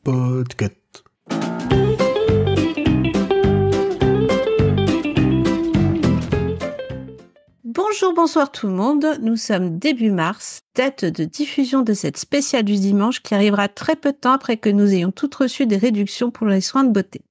Podcast. Bonjour, bonsoir tout le monde. Nous sommes début mars, date de diffusion de cette spéciale du dimanche qui arrivera très peu de temps après que nous ayons toutes reçu des réductions pour les soins de beauté.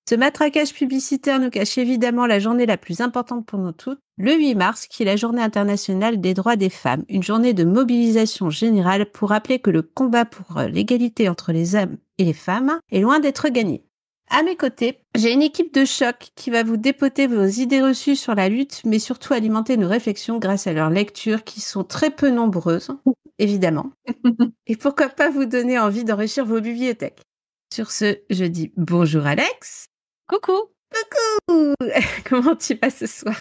Ce matraquage publicitaire nous cache évidemment la journée la plus importante pour nous toutes, le 8 mars, qui est la journée internationale des droits des femmes, une journée de mobilisation générale pour rappeler que le combat pour l'égalité entre les hommes et les femmes est loin d'être gagné. À mes côtés, j'ai une équipe de choc qui va vous dépoter vos idées reçues sur la lutte, mais surtout alimenter nos réflexions grâce à leurs lectures qui sont très peu nombreuses, évidemment. Et pourquoi pas vous donner envie d'enrichir vos bibliothèques. Sur ce, je dis bonjour Alex. Coucou. Coucou. Comment tu vas ce soir?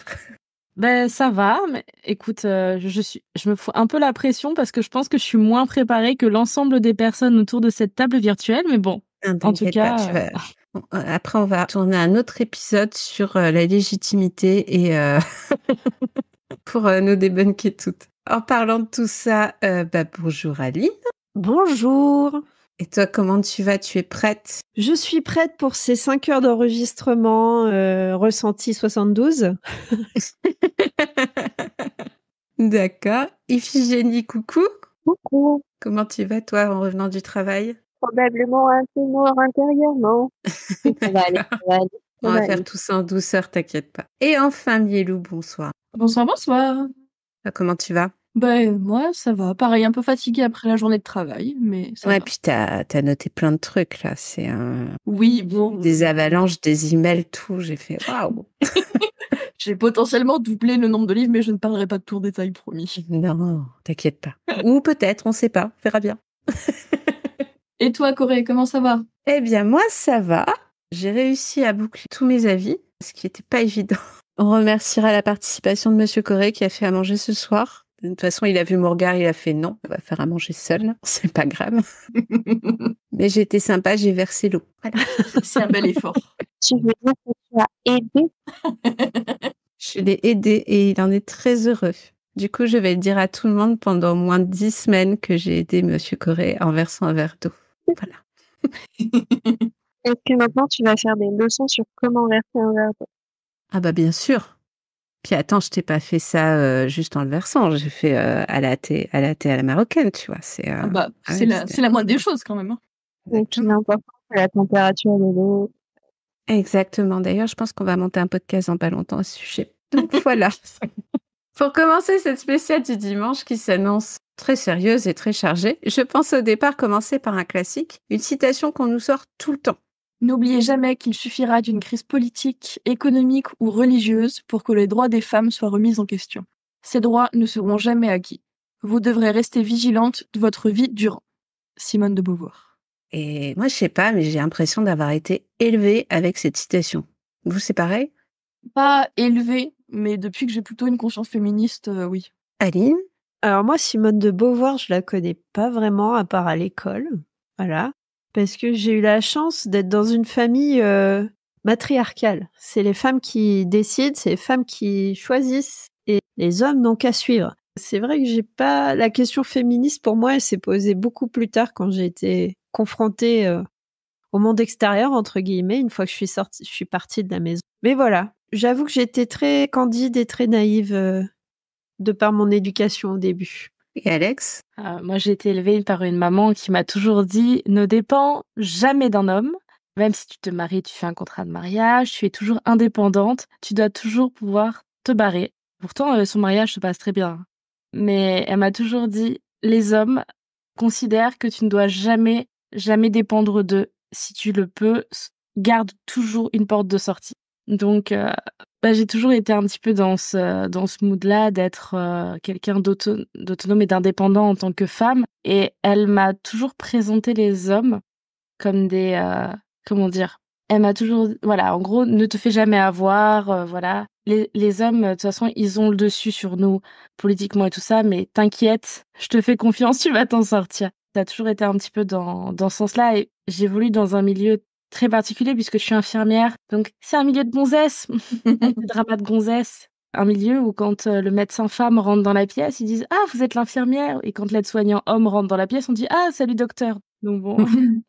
Ben ça va, mais écoute, je me fous un peu la pression parce que je pense que je suis moins préparée que l'ensemble des personnes autour de cette table virtuelle, mais bon, en tout cas... Après, on va tourner un autre épisode sur la légitimité et pour nous débunker toutes. En parlant de tout ça, bonjour Aline. Bonjour. Et toi, comment tu vas? Tu es prête? Je suis prête pour ces 5 heures d'enregistrement ressenti 72. D'accord. Iphigénie, coucou. Coucou. Comment tu vas, toi, en revenant du travail? Probablement un peu mort intérieurement. Ça va aller, ça va aller. On va faire tout ça en douceur, t'inquiète pas. Et enfin, Mielou, bonsoir. Bonsoir. Comment tu vas? Ben, moi, ça va. Pareil, un peu fatiguée après la journée de travail, mais ça va. Puis t'as noté plein de trucs, là. C'est un... Oui, bon. Des avalanches, des emails, tout. J'ai fait waouh. J'ai potentiellement doublé le nombre de livres, mais je ne parlerai pas de tout en détail, promis. Non, t'inquiète pas. Ou peut-être, on sait pas. On verra bien. Et toi, Corée, comment ça va? Eh bien, moi, ça va. J'ai réussi à boucler tous mes avis, ce qui n'était pas évident. On remerciera la participation de Monsieur Corée qui a fait à manger ce soir. De toute façon, il a vu mon regard, il a fait non, on va faire à manger seul. C'est pas grave. Mais j'ai été sympa, j'ai versé l'eau. Voilà. C'est un bel effort. Tu veux dire que tu as aidé? Je l'ai aidé et il en est très heureux. Du coup, je vais le dire à tout le monde pendant au moins 10 semaines que j'ai aidé Monsieur Corée en versant un verre d'eau. Voilà. Est-ce que maintenant tu vas faire des leçons sur comment verser un verre d'eau? Ah bah bien sûr. Puis attends, je t'ai pas fait ça juste en le versant. J'ai fait à la thé à la marocaine, tu vois. C'est c'est la moindre des choses quand même. Hein. Donc il est important que la température de l'eau. Exactement. D'ailleurs, je pense qu'on va monter un podcast dans pas longtemps à ce sujet. Donc voilà. Pour commencer cette spéciale du dimanche qui s'annonce très sérieuse et très chargée, je pense au départ commencer par un classique, une citation qu'on nous sort tout le temps. N'oubliez jamais qu'il suffira d'une crise politique, économique ou religieuse pour que les droits des femmes soient remis en question. Ces droits ne seront jamais acquis. Vous devrez rester vigilante de votre vie durant. Simone de Beauvoir. Et moi, je sais pas, mais j'ai l'impression d'avoir été élevée avec cette citation. Vous, c'est pareil? Pas élevée, mais depuis que j'ai plutôt une conscience féministe, oui. Aline? Alors moi, Simone de Beauvoir, je la connais pas vraiment, à part à l'école. Voilà. Parce que j'ai eu la chance d'être dans une famille matriarcale. C'est les femmes qui décident, c'est les femmes qui choisissent et les hommes n'ont qu'à suivre. C'est vrai que j'ai pas... La question féministe, pour moi, elle s'est posée beaucoup plus tard quand j'ai été confrontée au monde extérieur, entre guillemets, une fois que je suis partie de la maison. Mais voilà, j'avoue que j'étais très candide et très naïve de par mon éducation au début. Et Alex? Moi, j'ai été élevée par une maman qui m'a toujours dit « Ne dépends jamais d'un homme. Même si tu te maries, tu fais un contrat de mariage, tu es toujours indépendante, tu dois toujours pouvoir te barrer. » Pourtant, son mariage se passe très bien. Mais elle m'a toujours dit « Les hommes considèrent que tu ne dois jamais dépendre d'eux. Si tu le peux, garde toujours une porte de sortie. » Donc, j'ai toujours été un petit peu dans ce mood-là d'être quelqu'un d'autonome et d'indépendant en tant que femme. Et elle m'a toujours présenté les hommes comme des... comment dire? Elle m'a toujours... Voilà, en gros, ne te fais jamais avoir, voilà. Les hommes, de toute façon, ils ont le dessus sur nous, politiquement et tout ça, mais t'inquiète, je te fais confiance, tu vas t'en sortir. Ça a toujours été un petit peu dans ce sens-là, et j'évolue dans un milieu très particulier puisque je suis infirmière. Donc, c'est un milieu de gonzesses, des dramas de gonzesses. un milieu où quand le médecin femme rentre dans la pièce, ils disent « Ah, vous êtes l'infirmière !» Et quand l'aide-soignant homme rentre dans la pièce, on dit « Ah, salut docteur !» Donc bon,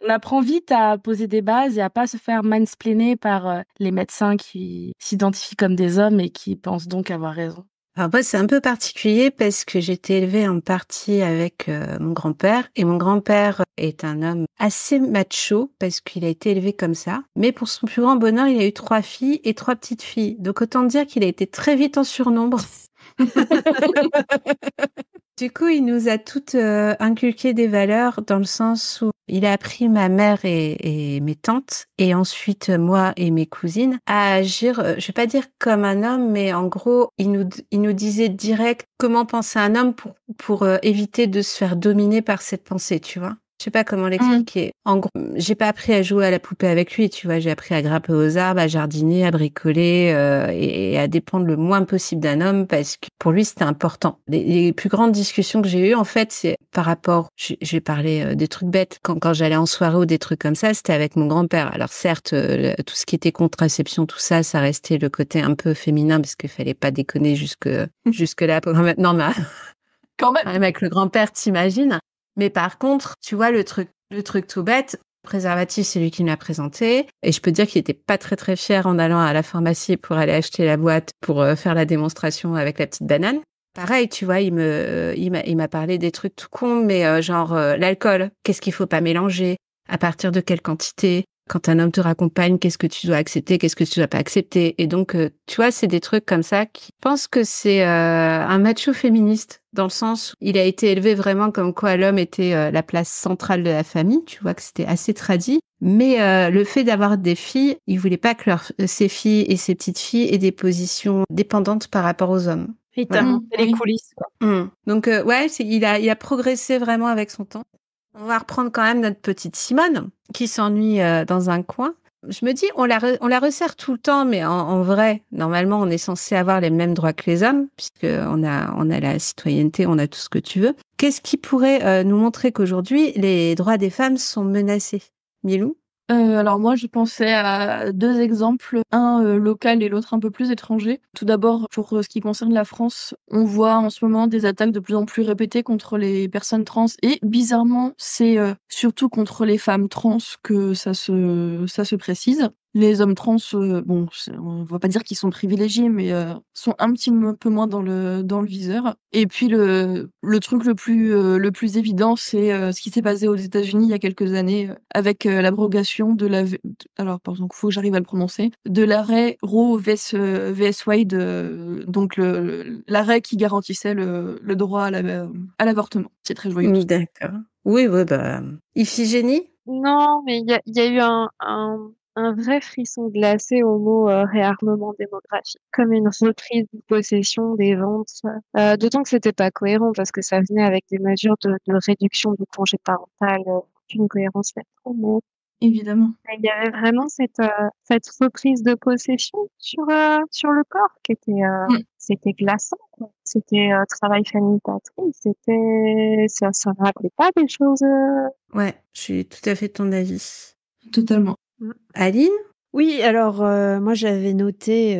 on apprend vite à poser des bases et à pas se faire mansplainer par les médecins qui s'identifient comme des hommes et qui pensent donc avoir raison. Alors moi, c'est un peu particulier parce que j'ai été élevée en partie avec mon grand-père. Et mon grand-père est un homme assez macho parce qu'il a été élevé comme ça. Mais pour son plus grand bonheur, il a eu 3 filles et 3 petites filles. Donc autant dire qu'il a été très vite en surnombre. Du coup, il nous a toutes inculqué des valeurs dans le sens où il a appris ma mère et mes tantes et ensuite moi et mes cousines à agir, je vais pas dire comme un homme, mais en gros, il nous disait direct comment penser un homme pour éviter de se faire dominer par cette pensée, tu vois. Je sais pas comment l'expliquer. En gros, j'ai pas appris à jouer à la poupée avec lui, tu vois. J'ai appris à grimper aux arbres, à jardiner, à bricoler et à dépendre le moins possible d'un homme parce que pour lui, c'était important. Les plus grandes discussions que j'ai eues, en fait, c'est par rapport... Je vais parler des trucs bêtes. Quand j'allais en soirée ou des trucs comme ça, c'était avec mon grand-père. Alors certes, tout ce qui était contraception, tout ça, ça restait le côté un peu féminin parce qu'il fallait pas déconner jusque-là. Non, mais Quand même. avec le grand-père, t'imagines. Mais par contre, tu vois, le truc tout bête, le préservatif, c'est lui qui me l'a présenté. Et je peux dire qu'il était pas très très fier en allant à la pharmacie pour aller acheter la boîte pour faire la démonstration avec la petite banane. Pareil, tu vois, il m'a parlé des trucs tout cons, mais genre l'alcool, qu'est-ce qu'il faut pas mélanger, à partir de quelle quantité. Quand un homme te raccompagne, qu'est-ce que tu dois accepter, qu'est-ce que tu dois pas accepter. Et donc, tu vois, c'est des trucs comme ça qui pensent que c'est un macho féministe, dans le sens où il a été élevé vraiment comme quoi l'homme était la place centrale de la famille. Tu vois que c'était assez tradit. Mais le fait d'avoir des filles, il voulait pas que ses filles et ses petites filles aient des positions dépendantes par rapport aux hommes. Et t'as monté les coulisses, quoi. Donc, ouais, il a progressé vraiment avec son temps. On va reprendre quand même notre petite Simone qui s'ennuie dans un coin. Je me dis, on la resserre tout le temps, mais en vrai, normalement, on est censé avoir les mêmes droits que les hommes, puisqu'on a la citoyenneté, on a tout ce que tu veux. Qu'est-ce qui pourrait nous montrer qu'aujourd'hui, les droits des femmes sont menacés? Milou? Alors moi, je pensais à 2 exemples, un local et l'autre un peu plus étranger. Tout d'abord, pour ce qui concerne la France, on voit en ce moment des attaques de plus en plus répétées contre les personnes trans et bizarrement, c'est surtout contre les femmes trans que ça se précise. Les hommes trans, bon, on va pas dire qu'ils sont privilégiés, mais sont un petit peu moins dans le viseur. Et puis le truc le plus évident, c'est ce qui s'est passé aux États-Unis il y a quelques années avec l'abrogation de alors pardon, faut que j'arrive à le prononcer, de l'arrêt Roe vs Wade, donc l'arrêt qui garantissait le droit à l'avortement. C'est très joyeux. D'accord. Oui, bah, Iphigénie? Non, mais il y a eu un vrai frisson glacé au mot réarmement démographique, comme une reprise de possession des ventes. D'autant que c'était pas cohérent parce que ça venait avec des mesures de réduction du congé parental, aucune cohérence là-dedans. Évidemment. Il y avait vraiment cette reprise de possession sur le corps qui était c'était glaçant, quoi. C'était travail famille-patrie, ça me rappelait pas des choses. Ouais, je suis tout à fait de ton avis. Totalement. Aline? Oui, alors moi j'avais noté,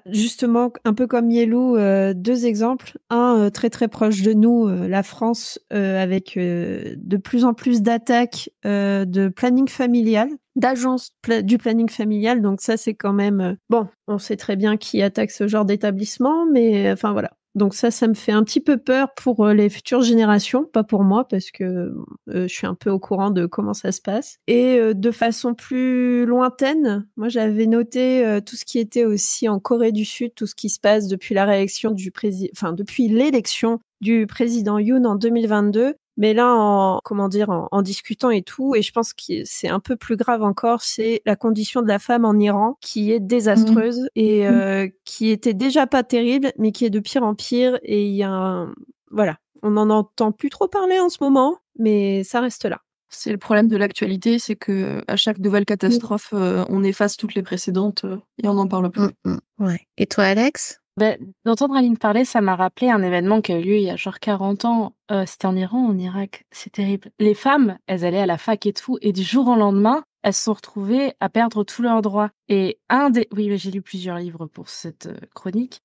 justement un peu comme Yellow, 2 exemples. Un très très proche de nous, la France, avec de plus en plus d'attaques de planning familial, d'agences du planning familial. Donc ça c'est quand même bon, on sait très bien qui attaque ce genre d'établissement, mais enfin voilà. Donc ça me fait un petit peu peur pour les futures générations, pas pour moi parce que je suis un peu au courant de comment ça se passe. Et de façon plus lointaine, moi j'avais noté tout ce qui était aussi en Corée du Sud, tout ce qui se passe depuis la réélection depuis l'élection du président Yoon en 2022. Mais là, en discutant et tout, et je pense que c'est un peu plus grave encore, c'est la condition de la femme en Iran qui est désastreuse et qui était déjà pas terrible, mais qui est de pire en pire. Et il y a voilà, on n'en entend plus trop parler en ce moment, mais ça reste là. C'est le problème de l'actualité, c'est que à chaque nouvelle catastrophe, on efface toutes les précédentes et on n'en parle plus. Ouais. Et toi, Alex? D'entendre Aline parler, ça m'a rappelé un événement qui a eu lieu il y a genre 40 ans. C'était en Iran, en Irak. C'est terrible. Les femmes, elles allaient à la fac et tout, et du jour au lendemain, elles se sont retrouvées à perdre tous leurs droits. Et oui, mais j'ai lu plusieurs livres pour cette chronique.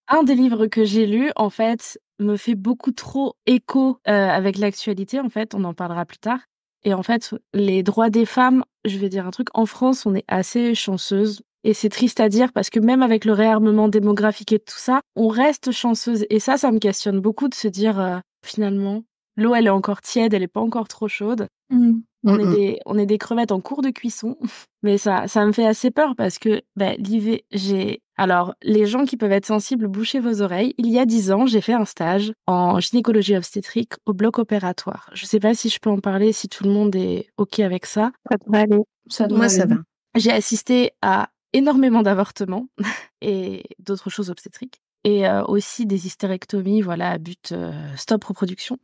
Un des livres que j'ai lu, en fait, me fait beaucoup trop écho avec l'actualité. En fait, on en parlera plus tard. Et en fait, les droits des femmes, je vais dire un truc, en France, on est assez chanceuse. Et c'est triste à dire parce que même avec le réarmement démographique et tout ça, on reste chanceuse. Et ça me questionne beaucoup de se dire, finalement, l'eau, elle est encore tiède, elle est pas encore trop chaude. On est des crevettes en cours de cuisson. Mais ça me fait assez peur parce que alors, les gens qui peuvent être sensibles, bouchez vos oreilles. Il y a 10 ans, j'ai fait un stage en gynécologie obstétrique au bloc opératoire. Je sais pas si je peux en parler, si tout le monde est OK avec ça. Ça devrait aller. Moi, ça va. J'ai assisté à énormément d'avortements et d'autres choses obstétriques. Et aussi des hystérectomies, voilà, à but stop reproduction.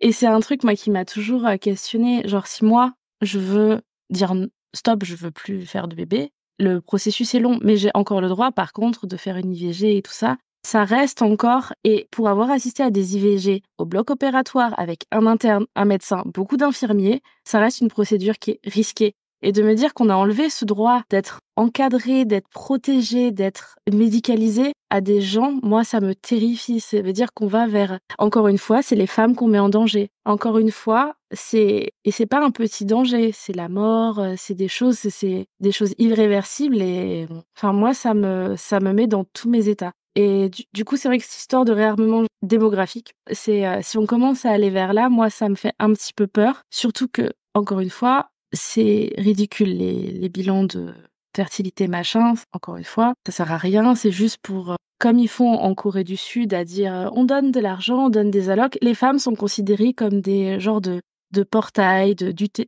Et c'est un truc, moi, qui m'a toujours questionnée. Genre, si moi, je veux dire stop, je veux plus faire de bébé, le processus est long, mais j'ai encore le droit, par contre, de faire une IVG et tout ça. Ça reste encore, et pour avoir assisté à des IVG au bloc opératoire avec un interne, un médecin, beaucoup d'infirmiers, ça reste une procédure qui est risquée. Et de me dire qu'on a enlevé ce droit d'être encadré, d'être protégé, d'être médicalisé à des gens, moi, ça me terrifie. Ça veut dire qu'on va vers... Encore une fois, c'est les femmes qu'on met en danger. Encore une fois, c'est pas un petit danger, c'est la mort, c'est des choses irréversibles. Et enfin, moi, ça me met dans tous mes états. Et du coup, c'est vrai que cette histoire de réarmement démographique, si on commence à aller vers là, moi, ça me fait un petit peu peur. Surtout que, encore une fois, c'est ridicule, les bilans de fertilité, machin. Encore une fois, ça sert à rien. C'est juste pour, comme ils font en Corée du Sud, à dire on donne de l'argent, on donne des allocs. Les femmes sont considérées comme des genres de portails,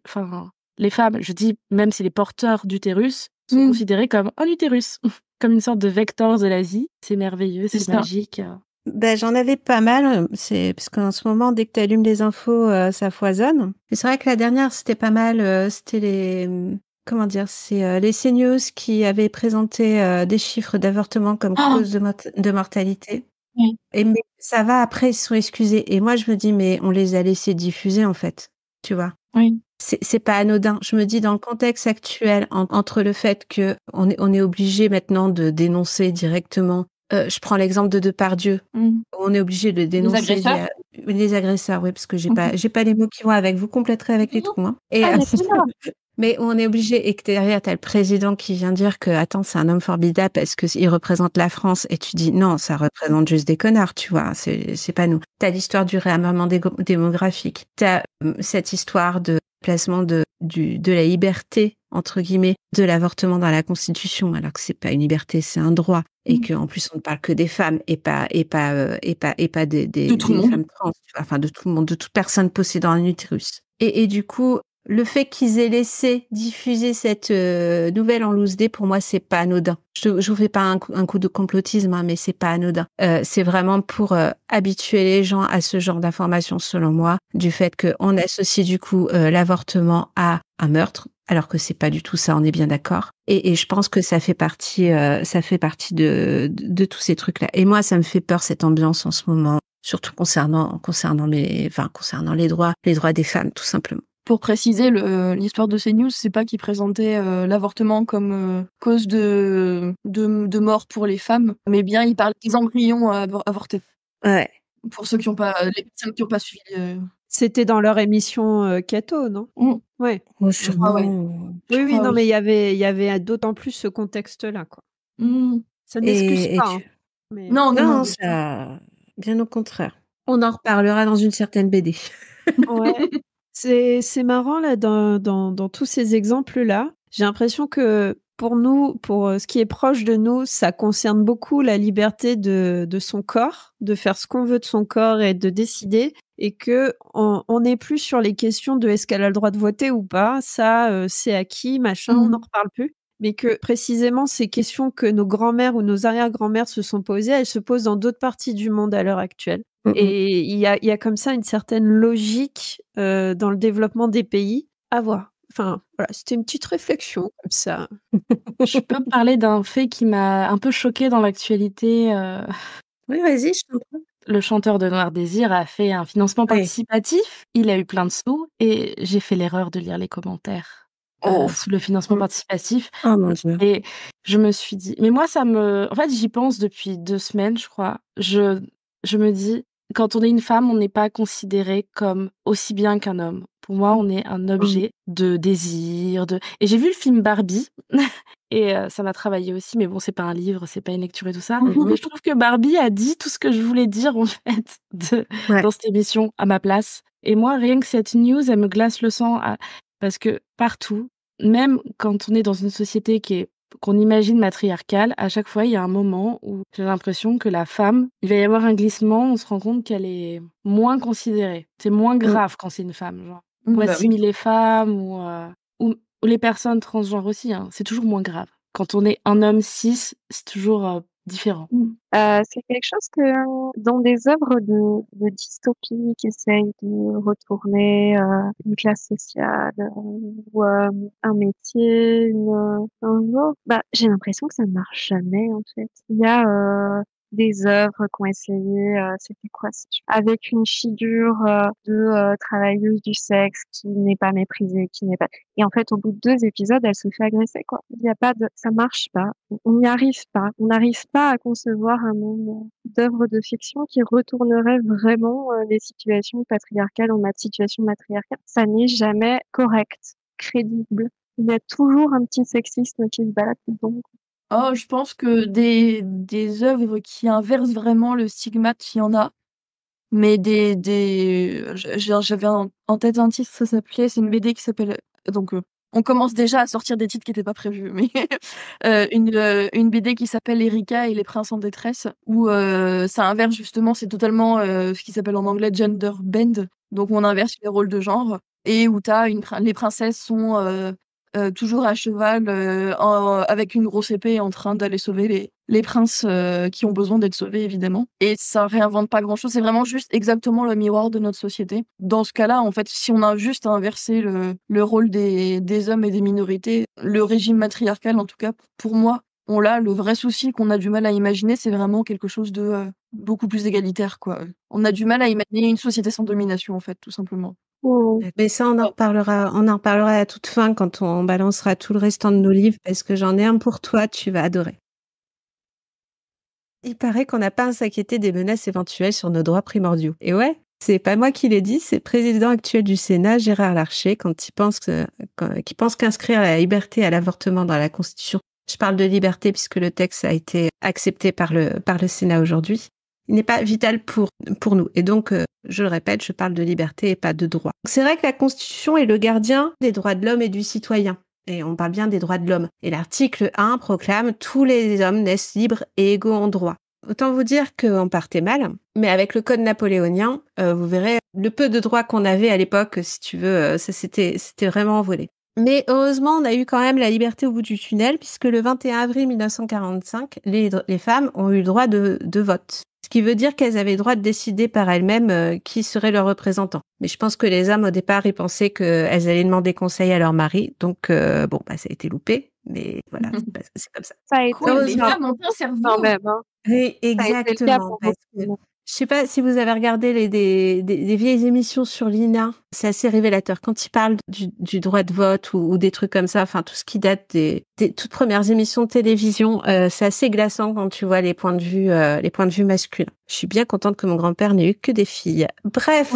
enfin, les femmes, je dis, même si les porteurs d'utérus sont considérés comme un utérus, comme une sorte de vecteur de la vie. C'est merveilleux, c'est magique. Ben, j'en avais pas mal, c'est parce qu'en ce moment, dès que tu allumes les infos, ça foisonne. Et c'est vrai que la dernière, c'était pas mal, c'était les CNews qui avaient présenté des chiffres d'avortement comme cause de mortalité. Oui. Et mais ça va, après, ils se sont excusés. Et moi, je me dis, mais on les a laissés diffuser, en fait. Tu vois? Oui. C'est pas anodin. Je me dis, dans le contexte actuel, entre le fait que on est obligé maintenant de dénoncer directement. Je prends l'exemple de Depardieu. On est obligé de dénoncer les agresseurs, oui, parce que j'ai pas les mots qui vont avec. Vous compléterez avec les trous, hein. Et mais on est obligé, et que derrière t'as le président qui vient dire que attends, c'est un homme formidable parce que il représente la France, et tu dis non, ça représente juste des connards, tu vois. C'est pas nous. T'as l'histoire du réarmement démographique. T'as cette histoire de placement de la liberté entre guillemets de l'avortement dans la Constitution, alors que c'est pas une liberté, c'est un droit, et que en plus on ne parle que des femmes et pas des femmes trans, tu vois, enfin de tout le monde, de toute personne possédant un utérus. Et du coup, le fait qu'ils aient laissé diffuser cette nouvelle en loose day, pour moi, c'est pas anodin. Je vous fais pas un coup de complotisme, hein, mais c'est pas anodin. C'est vraiment pour habituer les gens à ce genre d'informations, selon moi, du fait qu'on associe du coup l'avortement à un meurtre, alors que c'est pas du tout ça, on est bien d'accord. Et je pense que ça fait partie de tous ces trucs-là. Et moi, ça me fait peur, cette ambiance en ce moment, surtout concernant les droits des femmes, tout simplement. Pour préciser, l'histoire de CNews, c'est pas qu'ils présentaient l'avortement comme cause de mort pour les femmes, mais bien ils parlent des embryons avortés. Ouais. Pour ceux qui ont pas, les personnes qui n'ont pas suivi. C'était dans leur émission Cato, non? Ouais. Oh, sûrement. Ouais. Oui, non, mais il y avait d'autant plus ce contexte-là, quoi. Ça n'excuse pas. Hein. Mais... Non, ça, bien au contraire. On en reparlera dans une certaine BD. Ouais. C'est marrant là dans tous ces exemples-là. J'ai l'impression que pour nous, pour ce qui est proche de nous, ça concerne beaucoup la liberté de son corps, de faire ce qu'on veut de son corps et de décider, et que on n'est plus sur les questions de est-ce qu'elle a le droit de voter ou pas, ça c'est acquis, machin, on n'en reparle plus. Mais que précisément ces questions que nos grands-mères ou nos arrière-grands-mères se sont posées, elles se posent dans d'autres parties du monde à l'heure actuelle. Et il y a comme ça une certaine logique dans le développement des pays à voir. Enfin, voilà, c'était une petite réflexion comme ça. Je peux parler d'un fait qui m'a un peu choquée dans l'actualité. Oui, vas-y, je comprends. Le chanteur de Noir Désir a fait un financement participatif. Il a eu plein de sous et j'ai fait l'erreur de lire les commentaires. sous le financement participatif. Oh mon Dieu. Et je me suis dit, mais moi, en fait, j'y pense depuis 2 semaines, je crois. Je me dis, quand on est une femme, on n'est pas considéré comme aussi bien qu'un homme. Pour moi, on est un objet de désir, et j'ai vu le film Barbie. Et ça m'a travaillé aussi, mais bon, c'est pas un livre, c'est pas une lecture et tout ça. Mais je trouve que Barbie a dit tout ce que je voulais dire, en fait, dans cette émission, à ma place. Et moi, rien que cette news, elle me glace le sang, parce que partout, même quand on est dans une société qu'on imagine matriarcale, à chaque fois, il y a un moment où j'ai l'impression que la femme, il va y avoir un glissement, on se rend compte qu'elle est moins considérée. C'est moins grave quand c'est une femme, genre. Ou assimiler les femmes, ou les personnes transgenres aussi, hein, c'est toujours moins grave. Quand on est un homme cis, c'est toujours différent. C'est quelque chose que dans des œuvres de dystopie qui essayent de retourner une classe sociale ou un métier, un genre, j'ai l'impression que ça ne marche jamais en fait. Il y a des œuvres qui ont essayé, c'était quoi avec une figure de travailleuse du sexe qui n'est pas méprisée, qui n'est pas. Et en fait, au bout de 2 épisodes, elle se fait agresser quoi. Il y a pas ça marche pas. On n'y arrive pas. On n'arrive pas à concevoir un monde d'œuvres de fiction qui retournerait vraiment les situations patriarcales en situation matriarcale. Ça n'est jamais correct, crédible. Il y a toujours un petit sexisme qui se balade dedans. Oh, je pense que des œuvres qui inversent vraiment le stigmate, il y en a. Mais j'avais en tête un titre, c'est une BD qui s'appelle, donc on commence déjà à sortir des titres qui n'étaient pas prévus, mais une BD qui s'appelle Erika et les princes en détresse, où ça inverse justement, c'est totalement ce qui s'appelle en anglais gender bend, donc on inverse les rôles de genre, et où les princesses sont toujours à cheval avec une grosse épée en train d'aller sauver les princes qui ont besoin d'être sauvés, évidemment. Et ça réinvente pas grand-chose, c'est vraiment juste exactement le miroir de notre société. Dans ce cas-là, en fait, si on a juste inversé le rôle des hommes et des minorités, le régime matriarcal, en tout cas, pour moi, le vrai souci qu'on a du mal à imaginer, c'est vraiment quelque chose de beaucoup plus égalitaire, quoi. On a du mal à imaginer une société sans domination, en fait, tout simplement. Mais ça, on en reparlera à toute fin quand on balancera tout le restant de nos livres, parce que j'en ai un pour toi, tu vas adorer. Il paraît qu'on n'a pas à s'inquiéter des menaces éventuelles sur nos droits primordiaux. Et ouais, c'est pas moi qui l'ai dit, c'est le président actuel du Sénat, Gérard Larcher, qui pense qu'inscrire la liberté à l'avortement dans la Constitution, je parle de liberté puisque le texte a été accepté par le Sénat aujourd'hui, il n'est pas vital pour nous. Et donc, je le répète, je parle de liberté et pas de droit. C'est vrai que la Constitution est le gardien des droits de l'homme et du citoyen. Et on parle bien des droits de l'homme. Et l'article 1 proclame « Tous les hommes naissent libres et égaux en droit ». Autant vous dire qu'on partait mal, mais avec le code napoléonien, vous verrez, le peu de droits qu'on avait à l'époque, si tu veux, ça c'était vraiment envolé. Mais heureusement, on a eu quand même la liberté au bout du tunnel, puisque le 21 avril 1945, les femmes ont eu le droit de vote. Ce qui veut dire qu'elles avaient le droit de décider par elles-mêmes qui serait leur représentant. Mais je pense que les hommes, au départ, ils pensaient qu'elles allaient demander conseil à leur mari. Donc, ça a été loupé. Mais voilà, c'est comme ça. Ça a été les femmes ont un cerveau. quand même. Hein. Oui, exactement. Je sais pas si vous avez regardé des vieilles émissions sur l'INA. C'est assez révélateur. Quand ils parlent du droit de vote ou des trucs comme ça, enfin, tout ce qui date des toutes premières émissions de télévision, c'est assez glaçant quand tu vois les points de vue masculins. Je suis bien contente que mon grand-père n'ait eu que des filles. Bref.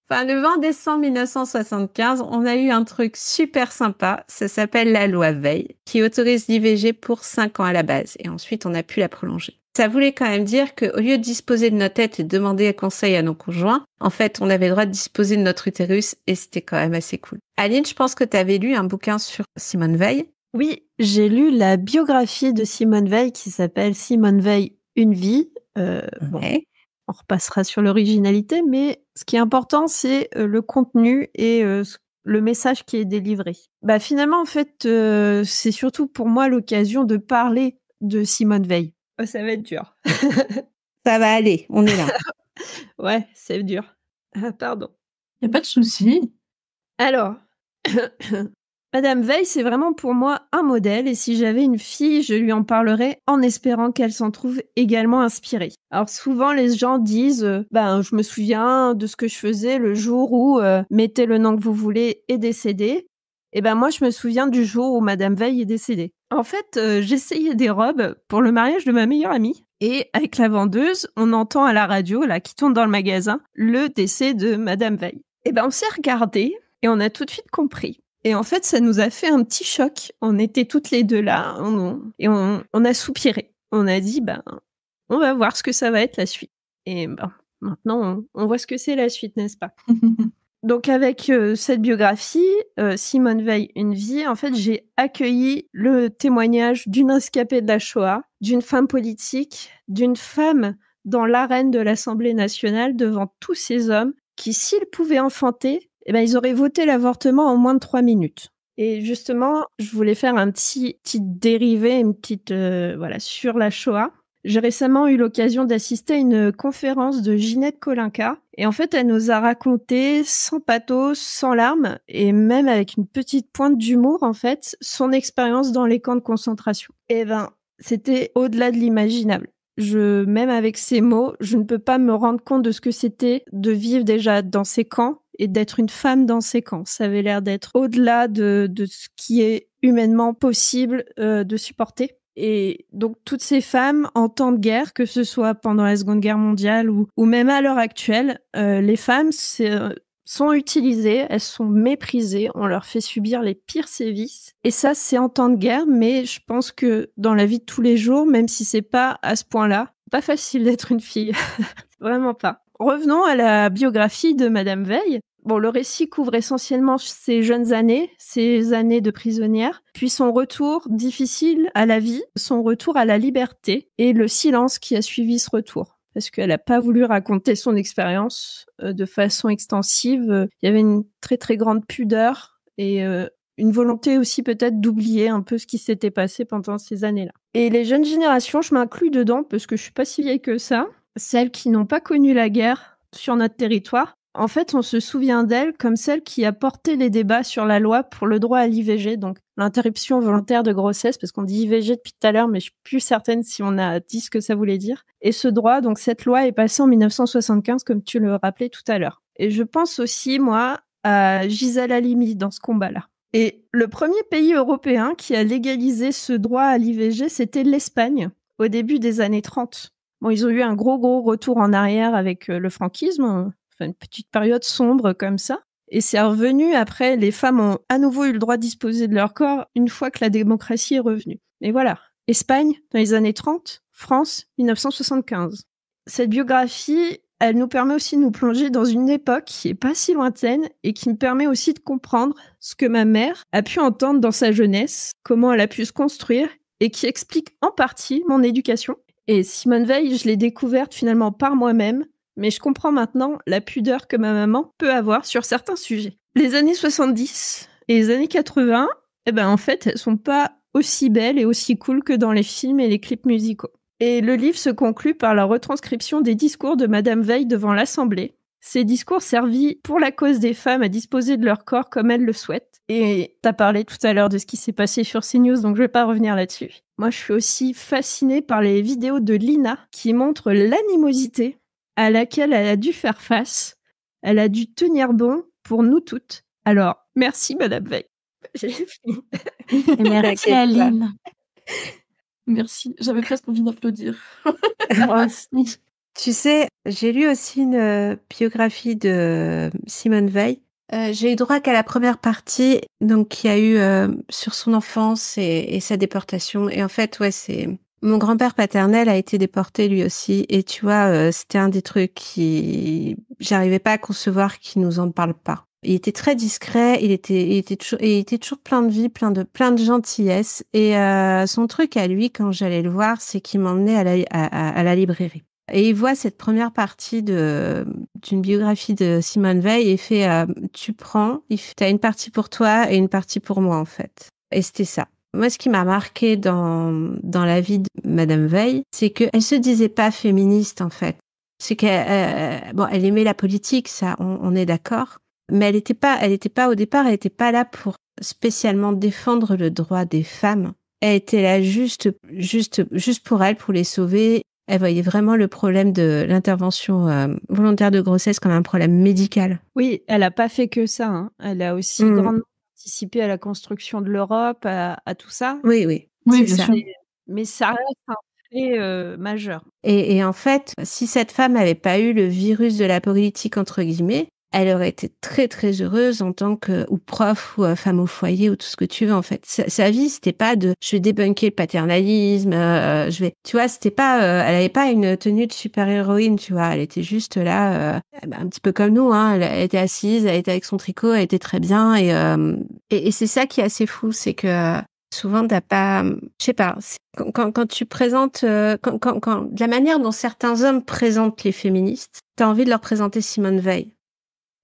Enfin, le 20 décembre 1975, on a eu un truc super sympa. Ça s'appelle la loi Veil, qui autorise l'IVG pour 5 ans à la base. Et ensuite, on a pu la prolonger. Ça voulait quand même dire qu'au lieu de disposer de notre tête et de demander conseil à nos conjoints, en fait, on avait le droit de disposer de notre utérus et c'était quand même assez cool. Aline, je pense que tu avais lu un bouquin sur Simone Veil. Oui, j'ai lu la biographie de Simone Veil qui s'appelle Simone Veil, une vie. Bon, on repassera sur l'originalité, mais ce qui est important, c'est le contenu et le message qui est délivré. Finalement, en fait, c'est surtout pour moi l'occasion de parler de Simone Veil. Oh, ça va être dur. Ça va aller, on est là. Ouais, c'est dur. Pardon. Il n'y a pas de souci. Alors, Madame Veil, c'est vraiment pour moi un modèle et si j'avais une fille, je lui en parlerais en espérant qu'elle s'en trouve également inspirée. Alors souvent, les gens disent je me souviens de ce que je faisais le jour où mettez le nom que vous voulez est décédé. Et ben moi, je me souviens du jour où Madame Veil est décédée. En fait, j'essayais des robes pour le mariage de ma meilleure amie. Et avec la vendeuse, on entend à la radio, là, qui tourne dans le magasin, le décès de Madame Veil. Et ben on s'est regardé et on a tout de suite compris. Et en fait, ça nous a fait un petit choc. On était toutes les deux là et on a soupiré. On a dit, on va voir ce que ça va être la suite. Et maintenant, on voit ce que c'est la suite, n'est-ce pas? Donc avec cette biographie, Simone Veil, une vie, en fait, j'ai accueilli le témoignage d'une rescapée de la Shoah, d'une femme politique, d'une femme dans l'arène de l'Assemblée nationale devant tous ces hommes qui, s'ils pouvaient enfanter, ils auraient voté l'avortement en moins de 3 minutes. Et justement, je voulais faire un petit dérivé, une petite sur la Shoah. J'ai récemment eu l'occasion d'assister à une conférence de Ginette Kolinka. Et en fait, elle nous a raconté, sans pathos, sans larmes, et même avec une petite pointe d'humour, en fait, son expérience dans les camps de concentration. Et c'était au-delà de l'imaginable. Même avec ces mots, je ne peux pas me rendre compte de ce que c'était de vivre déjà dans ces camps et d'être une femme dans ces camps. Ça avait l'air d'être au-delà de ce qui est humainement possible de supporter. Et donc, toutes ces femmes, en temps de guerre, que ce soit pendant la Seconde Guerre mondiale ou même à l'heure actuelle, les femmes sont utilisées, elles sont méprisées, on leur fait subir les pires sévices. Et ça, c'est en temps de guerre, mais je pense que dans la vie de tous les jours, même si c'est pas à ce point-là, pas facile d'être une fille. Vraiment pas. Revenons à la biographie de Madame Veil. Bon, le récit couvre essentiellement ses jeunes années, ses années de prisonnière, puis son retour difficile à la vie, son retour à la liberté et le silence qui a suivi ce retour. Parce qu'elle n'a pas voulu raconter son expérience de façon extensive. Il y avait une très très grande pudeur et une volonté aussi peut-être d'oublier un peu ce qui s'était passé pendant ces années-là. Et les jeunes générations, je m'inclus dedans parce que je suis pas si vieille que ça, celles qui n'ont pas connu la guerre sur notre territoire. En fait, on se souvient d'elle comme celle qui a porté les débats sur la loi pour le droit à l'IVG, donc l'interruption volontaire de grossesse, parce qu'on dit IVG depuis tout à l'heure, mais je suis plus certaine si on a dit ce que ça voulait dire. Et ce droit, donc cette loi est passée en 1975, comme tu le rappelais tout à l'heure. Et je pense aussi, moi, à Gisèle Halimi dans ce combat-là. Et le premier pays européen qui a légalisé ce droit à l'IVG, c'était l'Espagne, au début des années 30. Bon, ils ont eu un gros retour en arrière avec le franquisme, une petite période sombre comme ça. Et c'est revenu après, les femmes ont à nouveau eu le droit de disposer de leur corps une fois que la démocratie est revenue. Et voilà, Espagne dans les années 30, France 1975. Cette biographie, elle nous permet aussi de nous plonger dans une époque qui est pas si lointaine et qui me permet aussi de comprendre ce que ma mère a pu entendre dans sa jeunesse, comment elle a pu se construire et qui explique en partie mon éducation. Et Simone Veil, je l'ai découverte finalement par moi-même, mais je comprends maintenant la pudeur que ma maman peut avoir sur certains sujets. Les années 70 et les années 80, en fait, elles sont pas aussi belles et aussi cool que dans les films et les clips musicaux. Et le livre se conclut par la retranscription des discours de Madame Veil devant l'Assemblée. Ces discours servis pour la cause des femmes à disposer de leur corps comme elles le souhaitent. Et t'as parlé tout à l'heure de ce qui s'est passé sur CNews, donc je vais pas revenir là-dessus. Moi, je suis aussi fascinée par les vidéos de Lina qui montrent l'animosité à laquelle elle a dû faire face. Elle a dû tenir bon pour nous toutes. Alors, merci Madame Veil. J'ai fini. Et merci Aline. Merci, j'avais presque envie d'applaudir. Moi aussi. Tu sais, j'ai lu aussi une biographie de Simone Veil. J'ai eu droit qu'à la première partie, donc qui a eu sur son enfance et sa déportation. Et en fait, c'est mon grand-père paternel a été déporté lui aussi. Et tu vois, c'était un des trucs qui j'arrivais pas à concevoir qu'il nous en parle pas. Il était très discret, il était toujours plein de vie, plein de gentillesse. Et son truc à lui, quand j'allais le voir, c'est qu'il m'emmenait à la librairie. Et il voit cette première partie d'une biographie de Simone Veil et fait t'as une partie pour toi et une partie pour moi en fait. Et c'était ça. Moi, ce qui m'a marqué dans la vie de Madame Veil, c'est qu'elle se disait pas féministe en fait. C'est elle aimait la politique, ça, on est d'accord. Mais elle était pas au départ, elle était pas là pour spécialement défendre le droit des femmes. Elle était là juste pour elle, pour les sauver. Elle voyait vraiment le problème de l'intervention volontaire de grossesse comme un problème médical. Oui, elle a pas fait que ça. Elle a aussi grandement participé à la construction de l'Europe, à tout ça. Oui, oui, Oui, c'est bien ça. sûr. Mais ça reste un fait majeur. Et en fait, si cette femme n'avait pas eu le virus de la politique, entre guillemets, elle aurait été très, très heureuse en tant que ou prof ou femme au foyer ou tout ce que tu veux, en fait. Sa vie, c'était pas de je vais débunker le paternalisme, je vais, tu vois, c'était pas, elle avait pas une tenue de super-héroïne, tu vois. Elle était juste là, un petit peu comme nous, hein. Elle était assise, elle était avec son tricot, elle était très bien et c'est ça qui est assez fou, c'est que souvent, t'as pas, je sais pas, quand tu présentes, de la manière dont certains hommes présentent les féministes, t'as envie de leur présenter Simone Veil.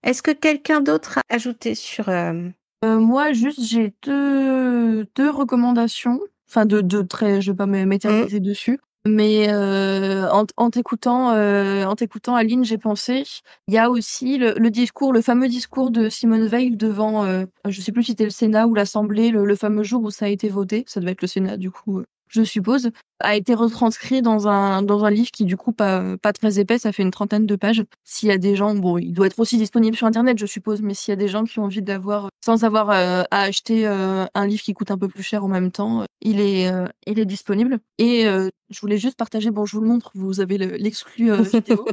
Est-ce que quelqu'un d'autre a ajouté sur... Moi, juste, j'ai deux recommandations. Enfin, deux très, je vais pas m'éterniser dessus. Mais en t'écoutant, Aline, j'ai pensé, il y a aussi le discours, le fameux discours de Simone Veil devant, je sais plus si c'était le Sénat ou l'Assemblée, le fameux jour où ça a été voté, ça devait être le Sénat du coup, je suppose, a été retranscrit dans un livre qui du coup pas très épais, ça fait une 30aine de pages. S'il y a des gens, bon, il doit être aussi disponible sur internet, je suppose, mais s'il y a des gens qui ont envie d'avoir, sans avoir à acheter un livre qui coûte un peu plus cher en même temps, il est disponible. Et je voulais juste partager, bon, je vous le montre, vous avez l'exclu vidéo.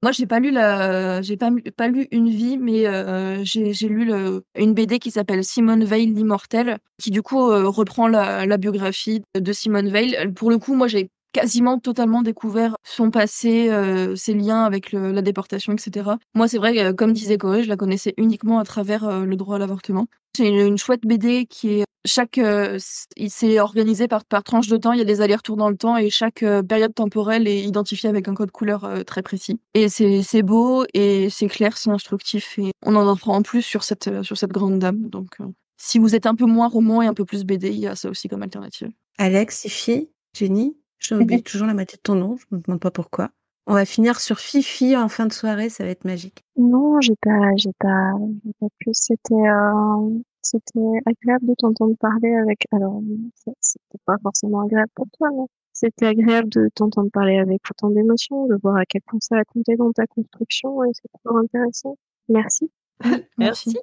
Moi, j'ai pas lu pas lu Une vie, mais j'ai lu une BD qui s'appelle Simone Veil l'immortelle, qui du coup reprend la biographie de Simone Veil. Pour le coup, moi, j'ai quasiment totalement découvert son passé, ses liens avec la déportation, etc. Moi, c'est vrai, comme disait Corée, je la connaissais uniquement à travers le droit à l'avortement. C'est une chouette BD qui est il s'est organisé par tranche de temps. Il y a des allers-retours dans le temps et chaque période temporelle est identifiée avec un code couleur très précis. Et c'est beau et c'est clair, c'est instructif et on en apprend en plus sur cette grande dame. Donc, si vous êtes un peu moins roman et un peu plus BD, il y a ça aussi comme alternative. Alex, Fifi, Jenny, je m'oublie toujours la moitié de ton nom, je me demande pas pourquoi. On va finir sur Fifi en fin de soirée, ça va être magique. Non, j'ai pas plus. C'était agréable de t'entendre parler avec. Alors, c'était pas forcément agréable pour toi, mais c'était agréable de t'entendre parler avec autant d'émotion, de voir à quel point ça a compté dans ta construction, et c'est toujours intéressant. Merci. Merci.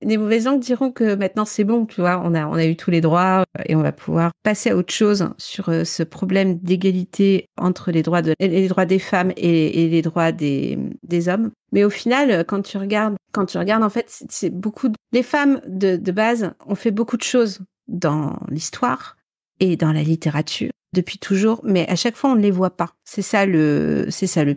Les mauvaises langues diront que maintenant c'est bon, tu vois, on a eu tous les droits et on va pouvoir passer à autre chose sur ce problème d'égalité entre les droits des femmes et les droits des hommes. Mais au final, quand tu regardes en fait, c'est beaucoup les femmes de base ont fait beaucoup de choses dans l'histoire et dans la littérature depuis toujours, mais à chaque fois on ne les voit pas. C'est ça le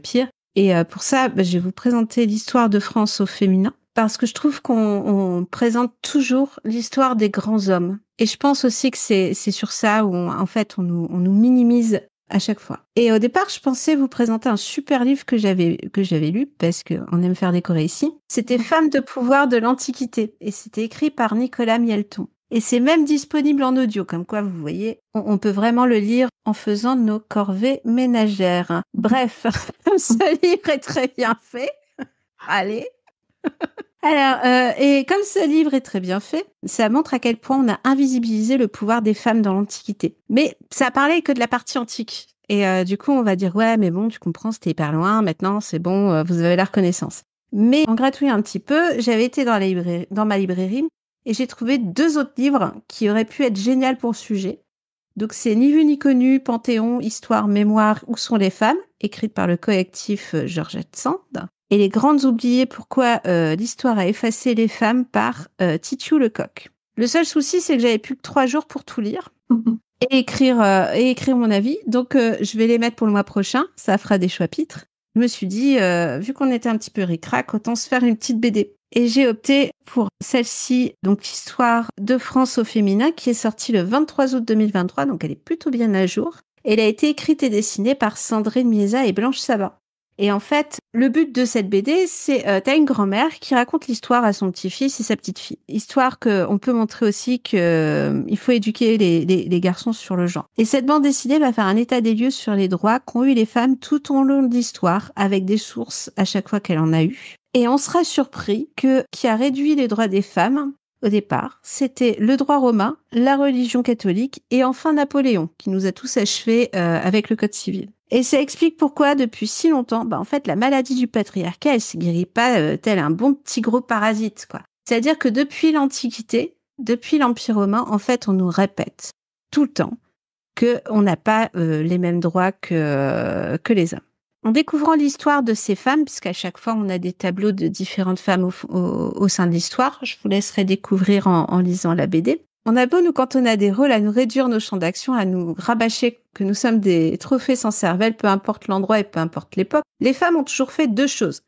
pire. Et pour ça, je vais vous présenter l'histoire de France au féminin. Parce que je trouve qu'on présente toujours l'histoire des grands hommes. Et je pense aussi que c'est sur ça où, en fait, on nous minimise à chaque fois. Et au départ, je pensais vous présenter un super livre que j'avais lu, parce qu'on aime faire décorer ici. C'était Femmes de pouvoir de l'Antiquité. Et c'était écrit par Nicolas Mielton. Et c'est même disponible en audio, comme quoi, vous voyez, on peut vraiment le lire en faisant nos corvées ménagères. Bref, ce livre est très bien fait. Allez. Alors, et comme ce livre est très bien fait, ça montre à quel point on a invisibilisé le pouvoir des femmes dans l'Antiquité. Mais ça parlait que de la partie antique. Et du coup, on va dire, ouais, mais bon, tu comprends, c'était hyper loin, maintenant, c'est bon, vous avez la reconnaissance. Mais en gratouillant un petit peu, j'avais été dans ma librairie et j'ai trouvé 2 autres livres qui auraient pu être géniaux pour le sujet. Donc, c'est Ni vu ni connu, Panthéon, Histoire, Mémoire, Où sont les femmes, écrite par le collectif Georgette Sand. Et Les grandes oubliées, pourquoi l'histoire a effacé les femmes, par Titiou Lecoq. Le seul souci, c'est que j'avais plus que 3 jours pour tout lire et écrire mon avis. Donc, je vais les mettre pour le mois prochain. Ça fera des chapitres. Je me suis dit, vu qu'on était un petit peu ric-rac, autant se faire une petite BD. Et j'ai opté pour celle-ci, donc l'histoire de France au féminin, qui est sortie le 23 août 2023, donc elle est plutôt bien à jour. Elle a été écrite et dessinée par Sandrine Miesa et Blanche Sabat. Et en fait, le but de cette BD, c'est t'as une grand-mère qui raconte l'histoire à son petit-fils et sa petite-fille. Histoire qu'on peut montrer aussi que il faut éduquer les garçons sur le genre. Et cette bande dessinée va faire un état des lieux sur les droits qu'ont eu les femmes tout au long de l'histoire, avec des sources à chaque fois qu'elle en a eu. Et on sera surpris que qui a réduit les droits des femmes au départ, c'était le droit romain, la religion catholique et enfin Napoléon, qui nous a tous achevés avec le Code civil. Et ça explique pourquoi, depuis si longtemps, en fait, la maladie du patriarcat, elle se guérit pas tel un bon petit gros parasite, quoi. C'est-à-dire que depuis l'Antiquité, depuis l'Empire romain, en fait, on nous répète tout le temps qu'on n'a pas les mêmes droits que les hommes. En découvrant l'histoire de ces femmes, puisqu'à chaque fois on a des tableaux de différentes femmes au sein de l'histoire, je vous laisserai découvrir en lisant la BD. On a beau nous cantonner à des rôles, à nous réduire nos champs d'action, à nous rabâcher que nous sommes des trophées sans cervelle, peu importe l'endroit et peu importe l'époque, les femmes ont toujours fait 2 choses.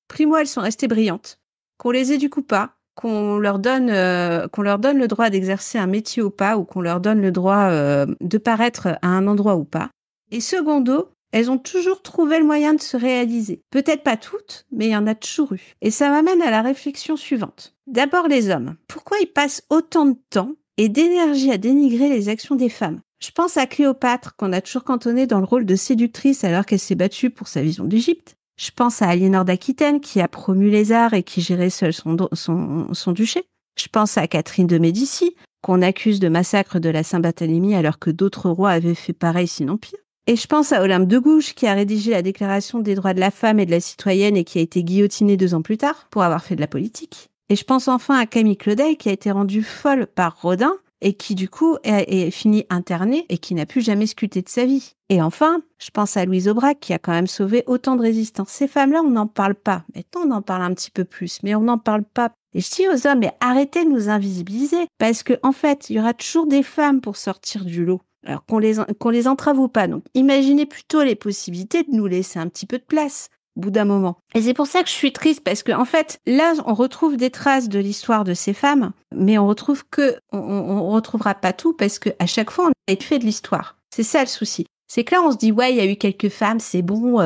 Primo, elles sont restées brillantes, qu'on les éduque ou pas, qu'on leur donne le droit d'exercer un métier ou pas, ou qu'on leur donne le droit de paraître à un endroit ou pas. Et secondo, elles ont toujours trouvé le moyen de se réaliser. Peut-être pas toutes, mais il y en a toujours eu. Et ça m'amène à la réflexion suivante. D'abord les hommes. Pourquoi ils passent autant de temps et d'énergie à dénigrer les actions des femmes ? Je pense à Cléopâtre, qu'on a toujours cantonnée dans le rôle de séductrice alors qu'elle s'est battue pour sa vision d'Égypte. Je pense à Aliénor d'Aquitaine, qui a promu les arts et qui gérait seule son duché. Je pense à Catherine de Médicis, qu'on accuse de massacre de la Saint-Barthélemy alors que d'autres rois avaient fait pareil sinon pire. Et je pense à Olympe de Gouges, qui a rédigé la Déclaration des droits de la femme et de la citoyenne et qui a été guillotinée 2 ans plus tard pour avoir fait de la politique. Et je pense enfin à Camille Claudel, qui a été rendue folle par Rodin et qui du coup est fini internée et qui n'a plus jamais sculpté de sa vie. Et enfin, je pense à Louise Aubrac, qui a quand même sauvé autant de résistants. Ces femmes-là, on n'en parle pas. Maintenant, on en parle un petit peu plus, mais on n'en parle pas. Et je dis aux hommes, mais arrêtez de nous invisibiliser, parce que en fait, il y aura toujours des femmes pour sortir du lot. Alors qu'on les entrave ou pas. Donc, imaginez plutôt les possibilités de nous laisser un petit peu de place au bout d'un moment. Et c'est pour ça que je suis triste, parce que en fait, là, on retrouve des traces de l'histoire de ces femmes, mais on retrouvera pas tout, parce que à chaque fois, on a fait de l'histoire. C'est ça le souci. C'est que là, on se dit, ouais, il y a eu quelques femmes, c'est bon,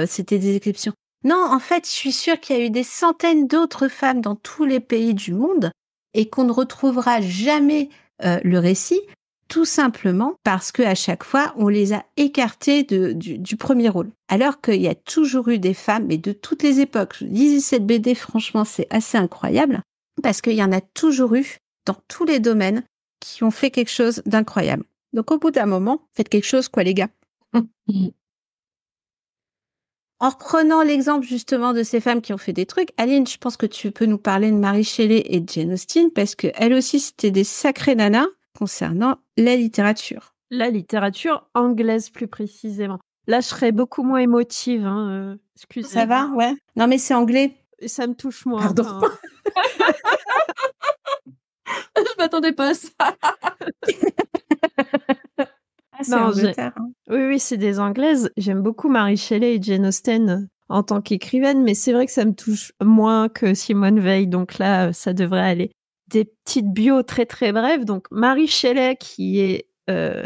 c'était des exceptions. Non, en fait, je suis sûre qu'il y a eu des centaines d'autres femmes dans tous les pays du monde et qu'on ne retrouvera jamais le récit, tout simplement parce que à chaque fois, on les a écartées du premier rôle. Alors qu'il y a toujours eu des femmes, mais de toutes les époques. Je disais cette BD, franchement, c'est assez incroyable parce qu'il y en a toujours eu dans tous les domaines qui ont fait quelque chose d'incroyable. Donc, au bout d'un moment, faites quelque chose, quoi, les gars. En reprenant l'exemple, justement, de ces femmes qui ont fait des trucs, Aline, je pense que tu peux nous parler de Mary Shelley et de Jane Austen, parce que elles aussi, c'était des sacrées nanas concernant la littérature. La littérature anglaise, plus précisément. Là, je serais beaucoup moins émotive, excusez-moi. Ça va, ouais. Non, mais c'est anglais. Et ça me touche moins. Pardon. Enfin. Je m'attendais pas à ça. C'est Angleterre. Oui, c'est des Anglaises. J'aime beaucoup Mary Shelley et Jane Austen en tant qu'écrivaine, mais c'est vrai que ça me touche moins que Simone Veil, donc là, ça devrait aller. Des petites bios très très brèves. Donc Mary Shelley, qui est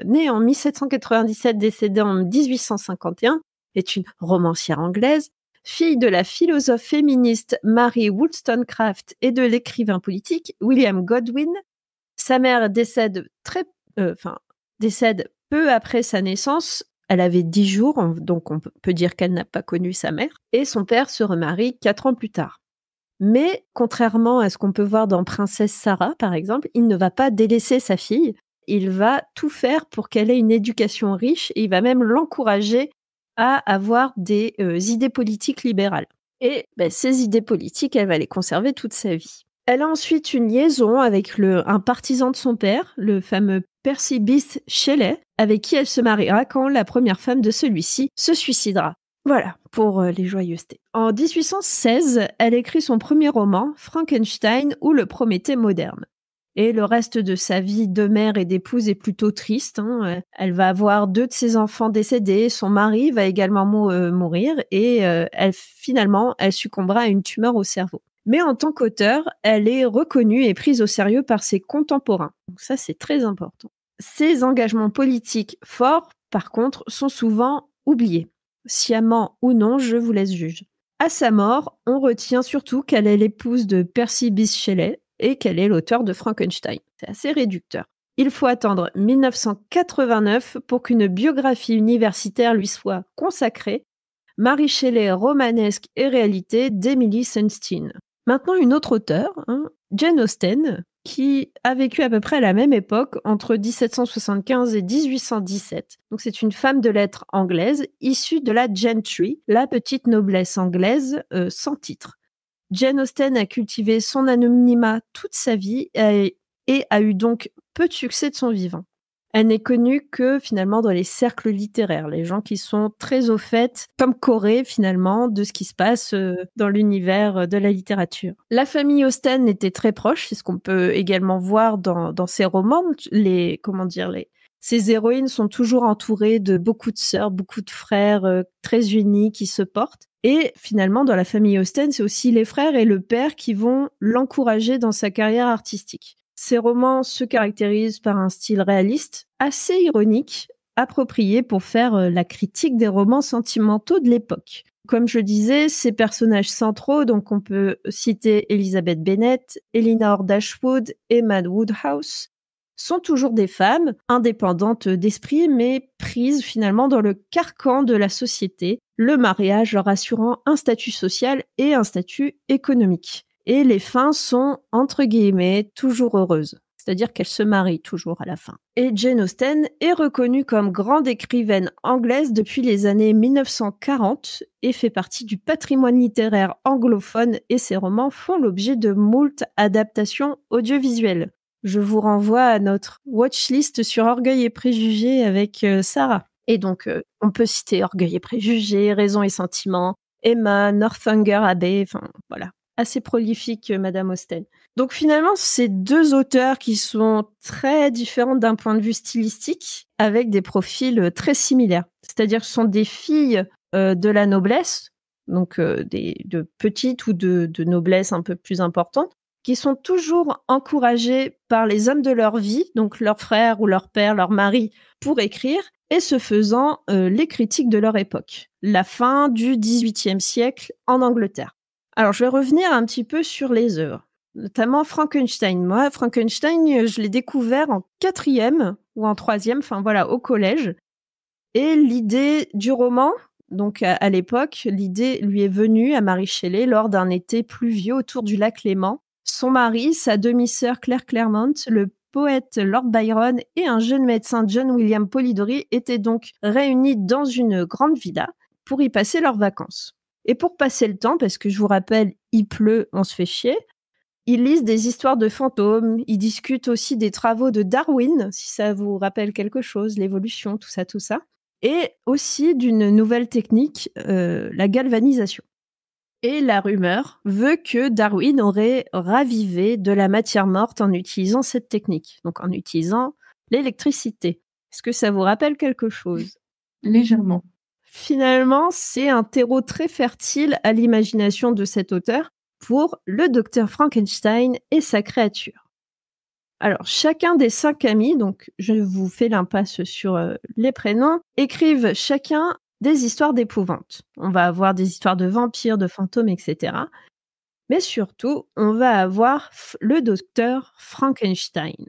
née en 1797, décédée en 1851, est une romancière anglaise, fille de la philosophe féministe Mary Wollstonecraft et de l'écrivain politique William Godwin. Sa mère décède peu après sa naissance. Elle avait 10 jours, donc on peut dire qu'elle n'a pas connu sa mère. Et son père se remarie 4 ans plus tard. Mais contrairement à ce qu'on peut voir dans Princesse Sarah, par exemple, il ne va pas délaisser sa fille. Il va tout faire pour qu'elle ait une éducation riche et il va même l'encourager à avoir des idées politiques libérales. Et ces idées politiques, elle va les conserver toute sa vie. Elle a ensuite une liaison avec un partisan de son père, le fameux Percy Bysshe Shelley, avec qui elle se mariera quand la première femme de celui-ci se suicidera. Voilà, pour les joyeusetés. En 1816, elle écrit son premier roman, Frankenstein ou le Prométhée moderne. Et le reste de sa vie de mère et d'épouse est plutôt triste. Elle va avoir 2 de ses enfants décédés, son mari va également mourir et elle succombera à une tumeur au cerveau. Mais en tant qu'auteure, elle est reconnue et prise au sérieux par ses contemporains. Donc ça, c'est très important. Ses engagements politiques forts, par contre, sont souvent oubliés. Sciemment ou non, je vous laisse juger. À sa mort, on retient surtout qu'elle est l'épouse de Percy Bysshe Shelley et qu'elle est l'auteur de Frankenstein. C'est assez réducteur. Il faut attendre 1989 pour qu'une biographie universitaire lui soit consacrée. Mary Shelley, romanesque et réalité, d'Emily Sunstein. Maintenant, une autre auteure, Jane Austen, qui a vécu à peu près à la même époque, entre 1775 et 1817. Donc c'est une femme de lettres anglaise, issue de la gentry, la petite noblesse anglaise sans titre. Jane Austen a cultivé son anonymat toute sa vie et a eu donc peu de succès de son vivant. Elle n'est connue que finalement dans les cercles littéraires, les gens qui sont très au fait, comme Corée finalement, de ce qui se passe dans l'univers de la littérature. La famille Austen était très proche, c'est ce qu'on peut également voir dans ses romans. Ces héroïnes sont toujours entourées de beaucoup de sœurs, beaucoup de frères très unis qui se portent. Et finalement, dans la famille Austen, c'est aussi les frères et le père qui vont l'encourager dans sa carrière artistique. Ces romans se caractérisent par un style réaliste, assez ironique, approprié pour faire la critique des romans sentimentaux de l'époque. Comme je disais, ces personnages centraux, donc on peut citer Elizabeth Bennet, Elinor Dashwood et Mad Woodhouse, sont toujours des femmes, indépendantes d'esprit, mais prises finalement dans le carcan de la société, le mariage leur assurant un statut social et un statut économique. Et les fins sont, entre guillemets, toujours heureuses. C'est-à-dire qu'elles se marient toujours à la fin. Et Jane Austen est reconnue comme grande écrivaine anglaise depuis les années 1940 et fait partie du patrimoine littéraire anglophone et ses romans font l'objet de moult adaptations audiovisuelles. Je vous renvoie à notre watchlist sur Orgueil et Préjugés avec Sarah. Et donc, on peut citer Orgueil et Préjugés, Raison et Sentiment, Emma, Northanger Abbey, enfin voilà. Assez prolifique, Madame Austen. Donc finalement, c'est deux auteurs qui sont très différents d'un point de vue stylistique, avec des profils très similaires. C'est-à-dire que ce sont des filles de la noblesse, donc de petites ou de noblesse un peu plus importante, qui sont toujours encouragées par les hommes de leur vie, donc leur frère ou leur père, leur mari, pour écrire, et se faisant les critiques de leur époque. La fin du XVIIIe siècle en Angleterre. Alors, je vais revenir un petit peu sur les œuvres, notamment Frankenstein. Moi, Frankenstein, je l'ai découvert en 4e ou en 3e, enfin voilà, au collège. Et l'idée du roman, donc à l'époque, l'idée lui est venue à Mary Shelley lors d'un été pluvieux autour du lac Léman. Son mari, sa demi-sœur Claire Clairmont, le poète Lord Byron et un jeune médecin John William Polidori étaient donc réunis dans une grande villa pour y passer leurs vacances. Et pour passer le temps, parce que je vous rappelle, il pleut, on se fait chier, ils lisent des histoires de fantômes, ils discutent aussi des travaux de Darwin, si ça vous rappelle quelque chose, l'évolution, tout ça, et aussi d'une nouvelle technique, la galvanisation. Et la rumeur veut que Darwin aurait ravivé de la matière morte en utilisant cette technique, donc en utilisant l'électricité. Est-ce que ça vous rappelle quelque chose ? Légèrement. Finalement, c'est un terreau très fertile à l'imagination de cet auteur pour le docteur Frankenstein et sa créature. Alors, chacun des 5 amis, donc je vous fais l'impasse sur les prénoms, écrivent chacun des histoires d'épouvante. On va avoir des histoires de vampires, de fantômes, etc. Mais surtout, on va avoir le docteur Frankenstein.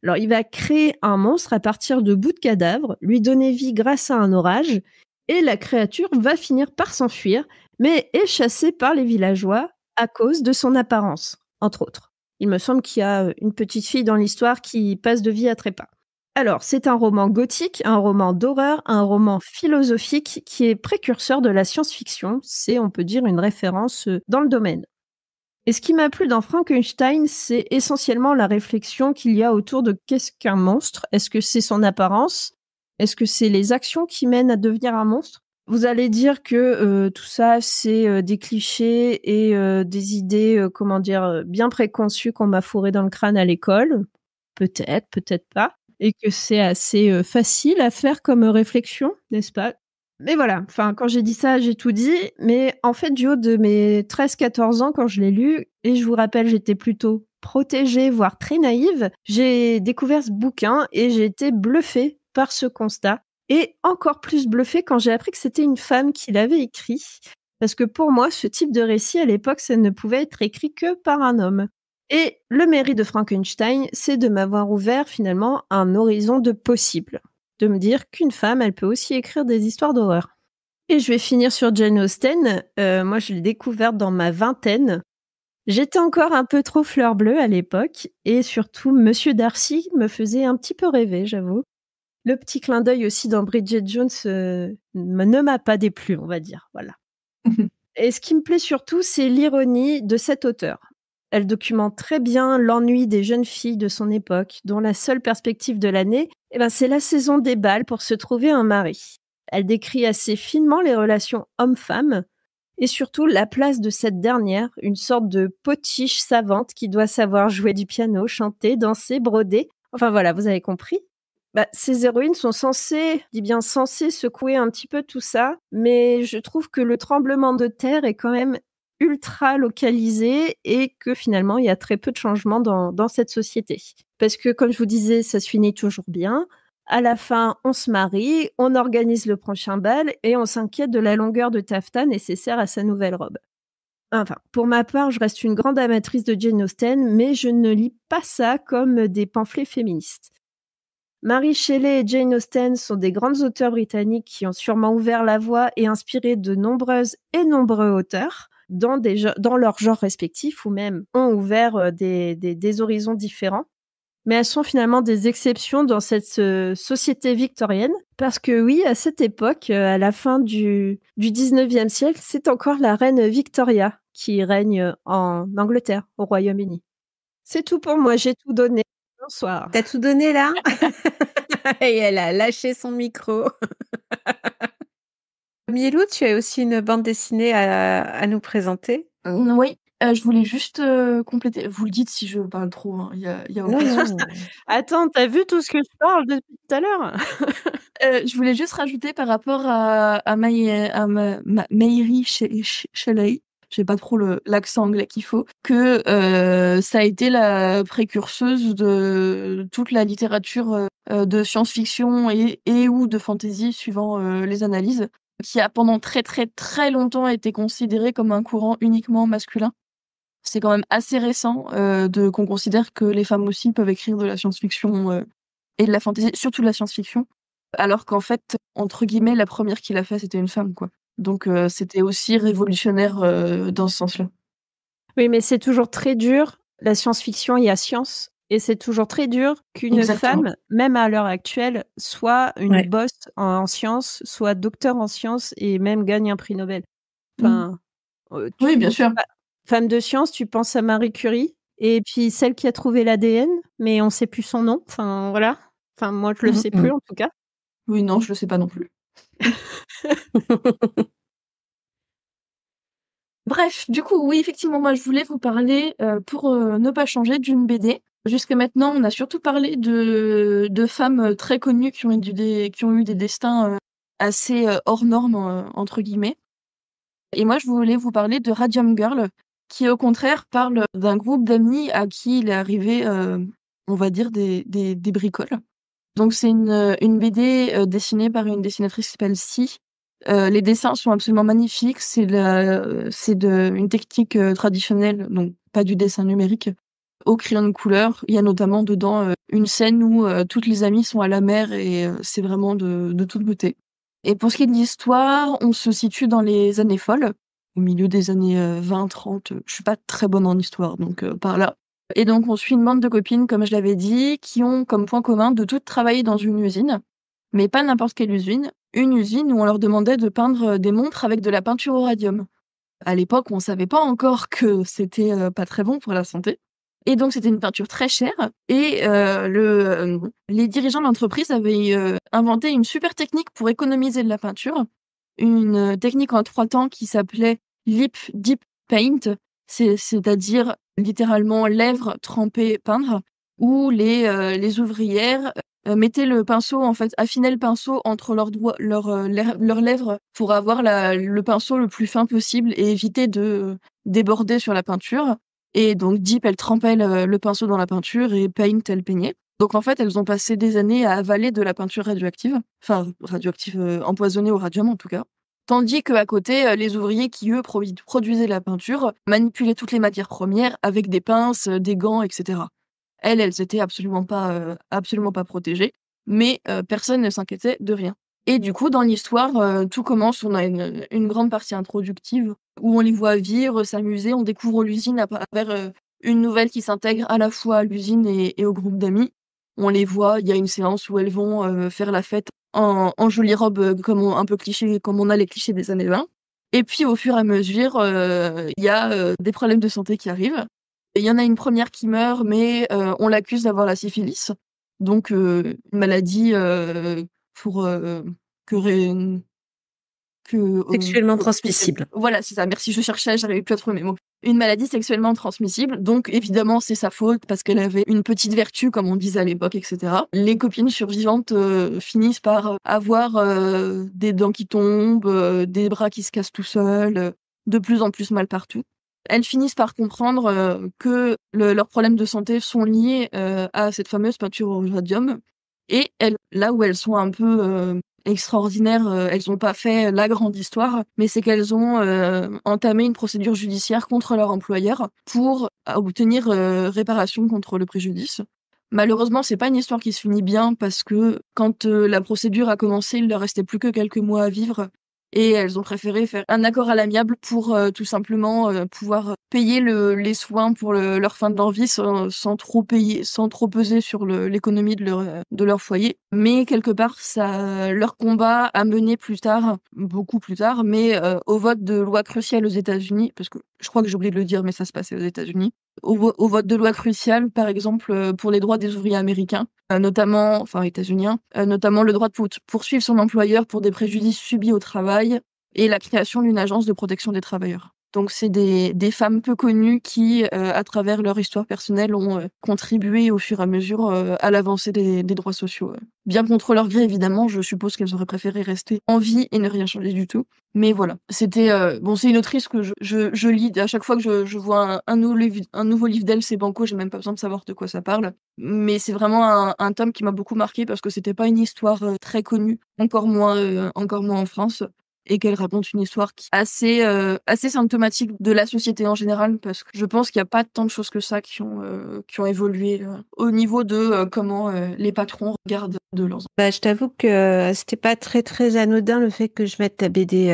Alors, il va créer un monstre à partir de bouts de cadavres, lui donner vie grâce à un orage, et la créature va finir par s'enfuir, mais est chassée par les villageois à cause de son apparence, entre autres. Il me semble qu'il y a une petite fille dans l'histoire qui passe de vie à trépas. Alors, c'est un roman gothique, un roman d'horreur, un roman philosophique qui est précurseur de la science-fiction. C'est, on peut dire, une référence dans le domaine. Et ce qui m'a plu dans Frankenstein, c'est essentiellement la réflexion qu'il y a autour de qu'est-ce qu'un monstre. Est-ce que c'est son apparence ? Est-ce que c'est les actions qui mènent à devenir un monstre ? Vous allez dire que tout ça, c'est des clichés et des idées, bien préconçues qu'on m'a fourrées dans le crâne à l'école. Peut-être, peut-être pas. Et que c'est assez facile à faire comme réflexion, n'est-ce pas ? Mais voilà, enfin, quand j'ai dit ça, j'ai tout dit. Mais en fait, du haut de mes 13-14 ans, quand je l'ai lu, et je vous rappelle, j'étais plutôt protégée, voire très naïve, j'ai découvert ce bouquin et j'ai été bluffée par ce constat. Et encore plus bluffée quand j'ai appris que c'était une femme qui l'avait écrit. Parce que pour moi, ce type de récit, à l'époque, ça ne pouvait être écrit que par un homme. Et le mérite de Frankenstein, c'est de m'avoir ouvert finalement un horizon de possible. De me dire qu'une femme, elle peut aussi écrire des histoires d'horreur. Et je vais finir sur Jane Austen. Moi, je l'ai découverte dans ma vingtaine. J'étais encore un peu trop fleur bleue à l'époque et surtout Monsieur Darcy me faisait un petit peu rêver, j'avoue. Le petit clin d'œil aussi dans Bridget Jones ne m'a pas déplu, on va dire, voilà. Et ce qui me plaît surtout, c'est l'ironie de cet auteur. Elle documente très bien l'ennui des jeunes filles de son époque, dont la seule perspective de l'année, c'est la saison des bals pour se trouver un mari. Elle décrit assez finement les relations hommes-femmes et surtout la place de cette dernière, une sorte de potiche savante qui doit savoir jouer du piano, chanter, danser, broder. Enfin voilà, vous avez compris. Ces héroïnes sont censées, je dis bien censées, secouer un petit peu tout ça, mais je trouve que le tremblement de terre est quand même ultra localisé et que finalement, il y a très peu de changements dans cette société. Parce que, comme je vous disais, ça se finit toujours bien. À la fin, on se marie, on organise le prochain bal et on s'inquiète de la longueur de taffetas nécessaire à sa nouvelle robe. Enfin, pour ma part, je reste une grande amatrice de Jane Austen, mais je ne lis pas ça comme des pamphlets féministes. Mary Shelley et Jane Austen sont des grandes auteurs britanniques qui ont sûrement ouvert la voie et inspiré de nombreuses et nombreux auteurs dans leurs genres respectifs ou même ont ouvert des horizons différents. Mais elles sont finalement des exceptions dans cette société victorienne parce que oui, à cette époque, à la fin du 19e siècle, c'est encore la reine Victoria qui règne en Angleterre, au Royaume-Uni. C'est tout pour moi, j'ai tout donné. Bonsoir. T'as tout donné là? Et elle a lâché son micro. Milou, tu as aussi une bande dessinée à nous présenter? Oui, je voulais juste compléter. Vous le dites si je parle trop, hein, il y a Non, aucun non. souci. Attends, t'as vu tout ce que je parle depuis tout à l'heure? Je voulais juste rajouter par rapport à Mary Shelley, j'ai pas trop l'accent anglais qu'il faut, que ça a été la précurseuse de toute la littérature de science-fiction et ou de fantasy, suivant les analyses, qui a pendant très très très longtemps été considérée comme un courant uniquement masculin. C'est quand même assez récent qu'on considère que les femmes aussi peuvent écrire de la science-fiction et de la fantasy, surtout de la science-fiction. Alors qu'en fait, entre guillemets, la première qui l'a fait, c'était une femme, quoi. Donc, c'était aussi révolutionnaire dans ce sens-là. Oui, mais c'est toujours très dur. La science-fiction, il y a science. Et c'est toujours très dur qu'une Exactement. femme, même à l'heure actuelle, soit une Ouais. boss en sciences, soit docteur en sciences et même gagne un prix Nobel. Enfin, Oui, bien sûr. Femme de science, tu penses à Marie Curie et puis celle qui a trouvé l'ADN, mais on sait plus son nom. Enfin, voilà. Enfin, moi, je le sais plus en tout cas. Oui, non, je le sais pas non plus. Bref, du coup, oui, effectivement, moi, je voulais vous parler, pour ne pas changer, d'une BD. Jusque maintenant, on a surtout parlé de femmes très connues qui ont eu des destins assez hors normes, entre guillemets. Et moi, je voulais vous parler de Radium Girl, qui au contraire parle d'un groupe d'amis à qui il est arrivé, on va dire, des bricoles. Donc c'est une BD dessinée par une dessinatrice qui s'appelle Si. Les dessins sont absolument magnifiques. C'est une technique traditionnelle, donc pas du dessin numérique, au crayon de couleur. Il y a notamment dedans une scène où toutes les amies sont à la mer et c'est vraiment de toute beauté. Et pour ce qui est de l'histoire, on se situe dans les années folles, au milieu des années 20-30. Je suis pas très bonne en histoire, donc par là. Et donc on suit une bande de copines, comme je l'avais dit, qui ont comme point commun de toutes travailler dans une usine, mais pas n'importe quelle usine, une usine où on leur demandait de peindre des montres avec de la peinture au radium. À l'époque, on savait pas encore que c'était pas très bon pour la santé. Et donc, c'était une peinture très chère. Et les dirigeants de l'entreprise avaient inventé une super technique pour économiser de la peinture. Une technique en 3 temps qui s'appelait Lip Deep Paint, c'est-à-dire littéralement lèvres trempées peindre, où les ouvrières mettaient le pinceau, en fait, affinaient le pinceau entre leurs doigts, leurs lèvres pour avoir le pinceau le plus fin possible et éviter de déborder sur la peinture. Et donc Deep, elle trempait le pinceau dans la peinture et Paint, elle peignait. Donc en fait, elles ont passé des années à avaler de la peinture radioactive, enfin radioactive empoisonnée au radium en tout cas. Tandis qu'à côté, les ouvriers qui, eux, produisaient la peinture, manipulaient toutes les matières premières avec des pinces, des gants, etc. Elles étaient absolument pas protégées, mais personne ne s'inquiétait de rien. Et du coup, dans l'histoire, tout commence, on a une grande partie introductive où on les voit vivre, s'amuser, on découvre l'usine à travers une nouvelle qui s'intègre à la fois à l'usine et au groupe d'amis. On les voit, il y a une séance où elles vont faire la fête en jolies robes comme un peu cliché, comme on a les clichés des années 20. Et puis au fur et à mesure, il y a des problèmes de santé qui arrivent. Et il y en a une première qui meurt, mais on l'accuse d'avoir la syphilis. Donc une maladie pour que ré- Sexuellement que- transmissible. voilà, c'est ça. Merci, je cherchais, j'arrivais plus à trouver mes mots. Une maladie sexuellement transmissible, donc évidemment c'est sa faute parce qu'elle avait une petite vertu, comme on disait à l'époque, etc. Les copines survivantes finissent par avoir des dents qui tombent, des bras qui se cassent tout seuls, de plus en plus mal partout. Elles finissent par comprendre que leurs problèmes de santé sont liés à cette fameuse peinture au radium. Et là où elles sont un peu extraordinaires, elles n'ont pas fait la grande histoire, mais c'est qu'elles ont entamé une procédure judiciaire contre leur employeur pour obtenir réparation contre le préjudice. Malheureusement, c'est pas une histoire qui se finit bien parce que quand la procédure a commencé, il leur restait plus que quelques mois à vivre et elles ont préféré faire un accord à l'amiable pour tout simplement pouvoir payer les soins pour leur fin de leur vie sans trop payer, sans trop peser sur l'économie de leur foyer. Mais quelque part, ça, leur combat a mené plus tard, beaucoup plus tard, mais au vote de loi cruciale aux États-Unis, parce que je crois que j'ai oublié de le dire, mais ça se passait aux États-Unis. Au vote de loi cruciale, par exemple, pour les droits des ouvriers américains, notamment, enfin états-uniens, notamment le droit de poursuivre son employeur pour des préjudices subis au travail et la création d'une agence de protection des travailleurs. Donc c'est des femmes peu connues qui, à travers leur histoire personnelle, ont contribué au fur et à mesure à l'avancée des droits sociaux. Bien contre leur gré, évidemment, je suppose qu'elles auraient préféré rester en vie et ne rien changer du tout. Mais voilà, c'était bon, c'est une autrice que je lis à chaque fois que je vois un nouveau livre d'elle, c'est banco, j'ai même pas besoin de savoir de quoi ça parle. Mais c'est vraiment un tome qui m'a beaucoup marqué parce que c'était pas une histoire très connue, encore moins en France, et qu'elle raconte une histoire qui est assez symptomatique de la société en général, parce que je pense qu'il y a pas tant de choses que ça qui ont évolué au niveau de comment les patrons regardent de leurs enfants. Bah, je t'avoue que c'était pas très très anodin le fait que je mette ta BD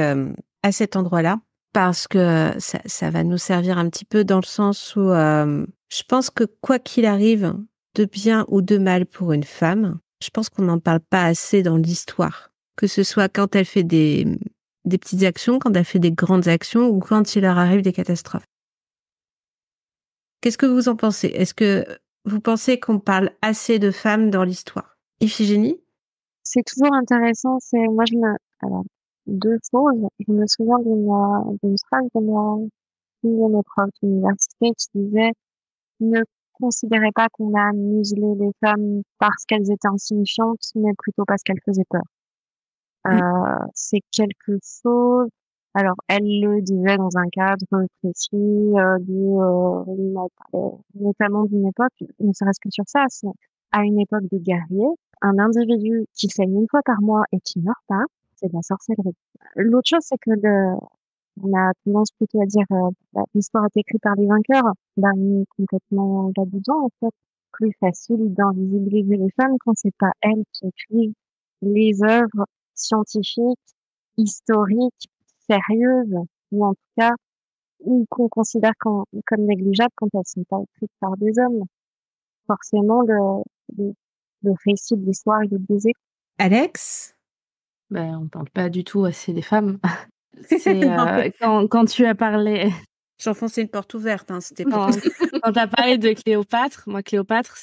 à cet endroit-là, parce que ça va nous servir un petit peu dans le sens où je pense que quoi qu'il arrive, de bien ou de mal pour une femme, je pense qu'on n'en parle pas assez dans l'histoire. Que ce soit quand elle fait des petites actions, quand elle fait des grandes actions ou quand il leur arrive des catastrophes. Qu'est-ce que vous en pensez? Est-ce que vous pensez qu'on parle assez de femmes dans l'histoire? Iphigénie? C'est toujours intéressant, alors, deux choses. Je me souviens d'une phrase d'une de mes profs d'université qui disait, ne considérez pas qu'on a muselé les femmes parce qu'elles étaient insignifiantes, mais plutôt parce qu'elles faisaient peur. C'est quelque chose. Alors, elle le disait dans un cadre précis, notamment d'une époque, ne serait-ce que sur ça, c'est à une époque de guerriers, un individu qui saigne une fois par mois et qui meurt pas, c'est de la sorcellerie. L'autre chose, c'est que on a tendance plutôt à dire, l'histoire est écrite par les vainqueurs. Ben, complètement là-dedans, en fait. Plus facile d'invisibiliser les femmes quand c'est pas elles qui écrivent les œuvres scientifiques, historiques, sérieuses, ou en tout cas, ou qu'on considère comme négligeables quand elles sont pas écrites par des hommes. Forcément, le récit de l'histoire, il est biaisé. Alex? Ben, on parle pas du tout assez des femmes. C'est quand tu as parlé, J'enfonçais une porte ouverte, hein, c'était quand, quand tu as parlé de Cléopâtre, moi Cléopâtre,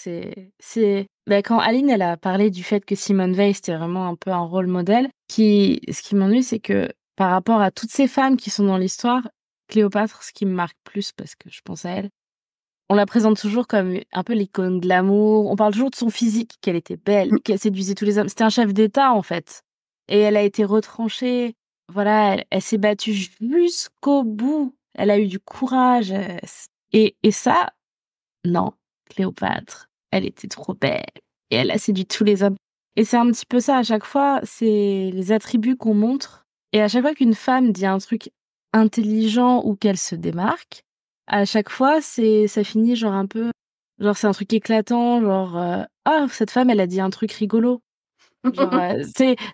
ben, quand Aline elle a parlé du fait que Simone Veil c'était vraiment un peu un rôle modèle, ce qui m'ennuie c'est que par rapport à toutes ces femmes qui sont dans l'histoire, Cléopâtre, ce qui me marque plus parce que je pense à elle, on la présente toujours comme un peu l'icône de l'amour. On parle toujours de son physique, qu'elle était belle, qu'elle séduisait tous les hommes. C'était un chef d'État, en fait. Et elle a été retranchée. Voilà, elle s'est battue jusqu'au bout. Elle a eu du courage. Et ça, non, Cléopâtre, elle était trop belle. Et elle a séduit tous les hommes. Et c'est un petit peu ça, à chaque fois, c'est les attributs qu'on montre. Et à chaque fois qu'une femme dit un truc intelligent ou qu'elle se démarque, à chaque fois, ça finit genre un peu, genre c'est un truc éclatant, genre ah cette femme elle a dit un truc rigolo.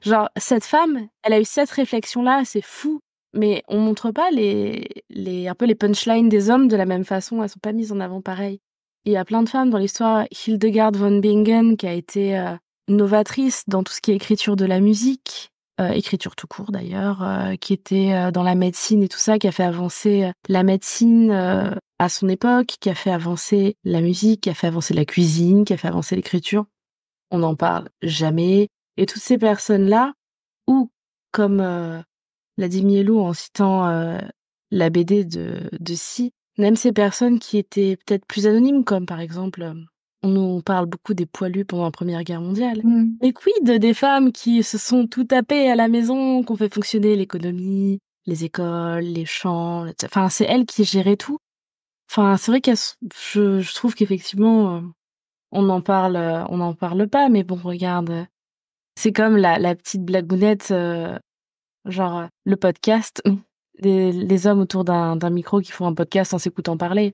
Genre, cette femme, elle a eu cette réflexion-là, c'est fou. Mais on montre pas un peu les punchlines des hommes de la même façon. Elles sont pas mises en avant pareil. Il y a plein de femmes dans l'histoire. Hildegard von Bingen, qui a été novatrice dans tout ce qui est écriture de la musique, écriture tout court d'ailleurs, qui était dans la médecine et tout ça, qui a fait avancer la médecine à son époque, qui a fait avancer la musique, qui a fait avancer la cuisine, qui a fait avancer l'écriture. On n'en parle jamais. Et toutes ces personnes-là, ou comme l'a dit Mielo en citant la BD de Si, même ces personnes qui étaient peut-être plus anonymes, comme par exemple, on nous parle beaucoup des poilus pendant la Première Guerre mondiale. Mais quid des femmes qui se sont tout tapées à la maison, qui ont fait fonctionner l'économie, les écoles, les champs, enfin c'est elles qui géraient tout. Enfin c'est vrai je trouve qu'effectivement on n'en parle pas, mais bon regarde, c'est comme la petite blagounette. Genre, le podcast, les hommes autour d'un micro qui font un podcast en s'écoutant parler.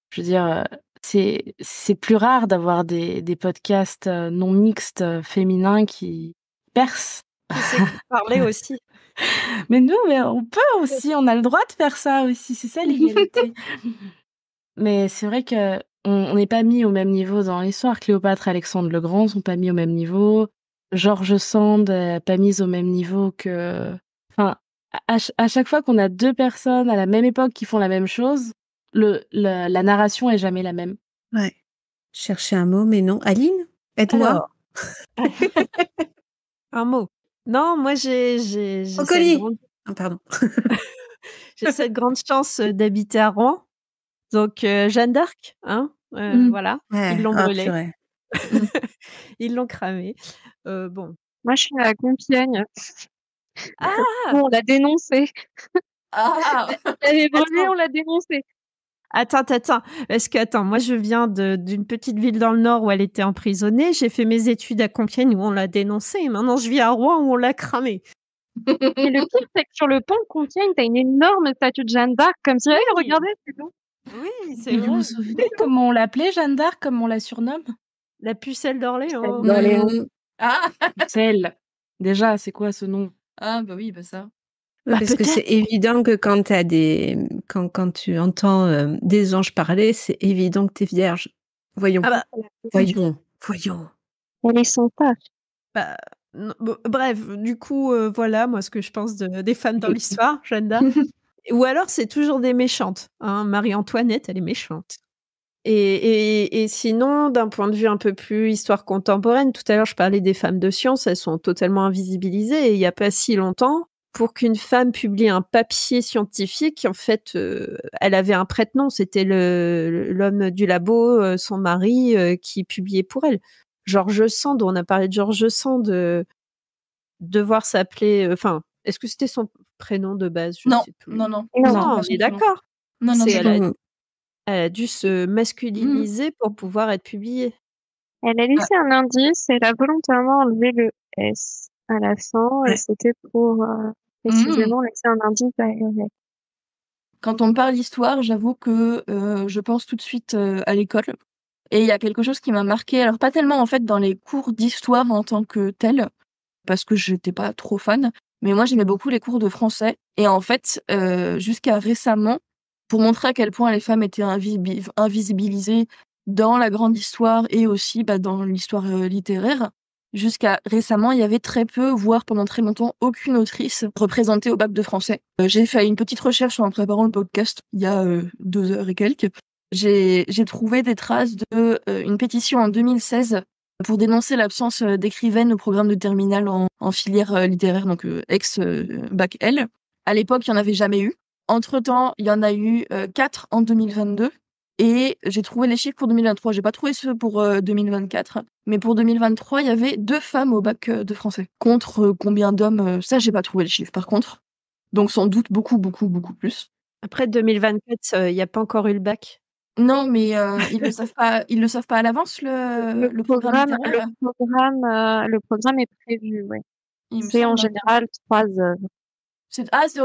Je veux dire, c'est plus rare d'avoir des podcasts non mixtes féminins qui percent. Qui s'écoutent parler aussi. Mais on peut aussi, on a le droit de faire ça aussi, c'est ça l'égalité. Mais c'est vrai que on n'est pas mis au même niveau dans l'histoire. Cléopâtre et Alexandre le Grand sont pas mis au même niveau. George Sand pas mise au même niveau que... Enfin, à chaque fois qu'on a deux personnes à la même époque qui font la même chose, la narration est jamais la même. Ouais. Chercher un mot, mais non. Aline, aide-moi. Un mot. Non, moi j'ai Pardon. j'ai cette grande chance d'habiter à Rouen. Donc Jeanne d'Arc, hein, voilà, Ouais. ils l'ont brûlée. Purée. Ils l'ont cramée. Bon. Moi, je suis à Compiègne. Ah, on l'a dénoncé. Ah, Elle est brûlée, Attends. on l'a dénoncé. Attends. Parce que, attends, moi, je viens d'une petite ville dans le Nord où elle était emprisonnée. J'ai fait mes études à Compiègne où on l'a dénoncée. Et maintenant, je vis à Rouen où on l'a cramée. Et le pire, c'est que sur le pont de Compiègne, t'as une énorme statue de Jeanne d'Arc, comme si, hey, regardez, c'est bon. Oui, c'est Et vous vrai. vous souvenez comment on l'appelait, Jeanne d'Arc, comme on la surnomme? La pucelle d'Orléans. Ah, Celle. Déjà, c'est quoi ce nom? ah, bah oui, bah ça. Parce que c'est évident que quand tu entends des anges parler, c'est évident que t'es vierge. Voyons. Ah bah, Voyons. Elle sont pas. bah, bref, du coup, voilà, moi, ce que je pense des femmes dans l'histoire, Jeanne d'Arc. Ou alors, c'est toujours des méchantes. Hein. Marie-Antoinette, elle est méchante. Et sinon, d'un point de vue un peu plus histoire contemporaine, tout à l'heure, je parlais des femmes de science, elles sont totalement invisibilisées. Et il n'y a pas si longtemps, pour qu'une femme publie un papier scientifique, en fait, elle avait un prête-nom. C'était l'homme du labo, son mari, qui publiait pour elle. George Sand, on a parlé de George Sand, devoir s'appeler... Enfin, est-ce que c'était son prénom de base? Je sais plus. Non. Non, on est d'accord. Non, Elle a dû se masculiniser pour pouvoir être publiée. Elle a laissé un indice, elle a volontairement enlevé le S à la fin, et c'était pour précisément laisser un indice à elle. Quand on me parle d'histoire, j'avoue que je pense tout de suite à l'école. Et il y a quelque chose qui m'a marqué, alors pas tellement en fait dans les cours d'histoire en tant que tel, parce que j'étais pas trop fan, mais moi j'aimais beaucoup les cours de français. Et en fait, jusqu'à récemment, pour montrer à quel point les femmes étaient invisibilisées dans la grande histoire et aussi dans l'histoire littéraire, jusqu'à récemment, il y avait très peu, voire pendant très longtemps, aucune autrice représentée au bac de français. J'ai fait une petite recherche en préparant le podcast il y a 2 heures et quelques. J'ai trouvé des traces de une pétition en 2016 pour dénoncer l'absence d'écrivaines au programme de terminale en filière littéraire, donc ex-bac L. À l'époque, il n'y en avait jamais eu. Entre-temps, il y en a eu 4 en 2022. Et j'ai trouvé les chiffres pour 2023. J'ai pas trouvé ceux pour 2024. Mais pour 2023, il y avait 2 femmes au bac de français. Contre combien d'hommes ça, j'ai pas trouvé les chiffres, par contre. Donc, sans doute beaucoup plus. Après 2024, il n'y a pas encore eu le bac. Non, mais ils le savent pas. Ils le savent pas à l'avance le programme littéraire. Le programme est prévu, ouais. Il me C'est en semble. général 3 œuvres.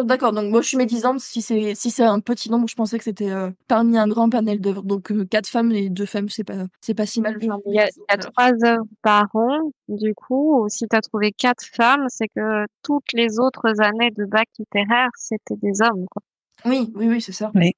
D'accord, donc moi je suis médisante. Si c'est un petit nombre, je pensais que c'était parmi un grand panel d'œuvres. Donc 4 femmes et 2 femmes, c'est pas si mal. Non, il y a 3 œuvres par an. Du coup, si tu as trouvé 4 femmes, c'est que toutes les autres années de bac littéraire, c'était des hommes, quoi. Oui, c'est ça. Oui.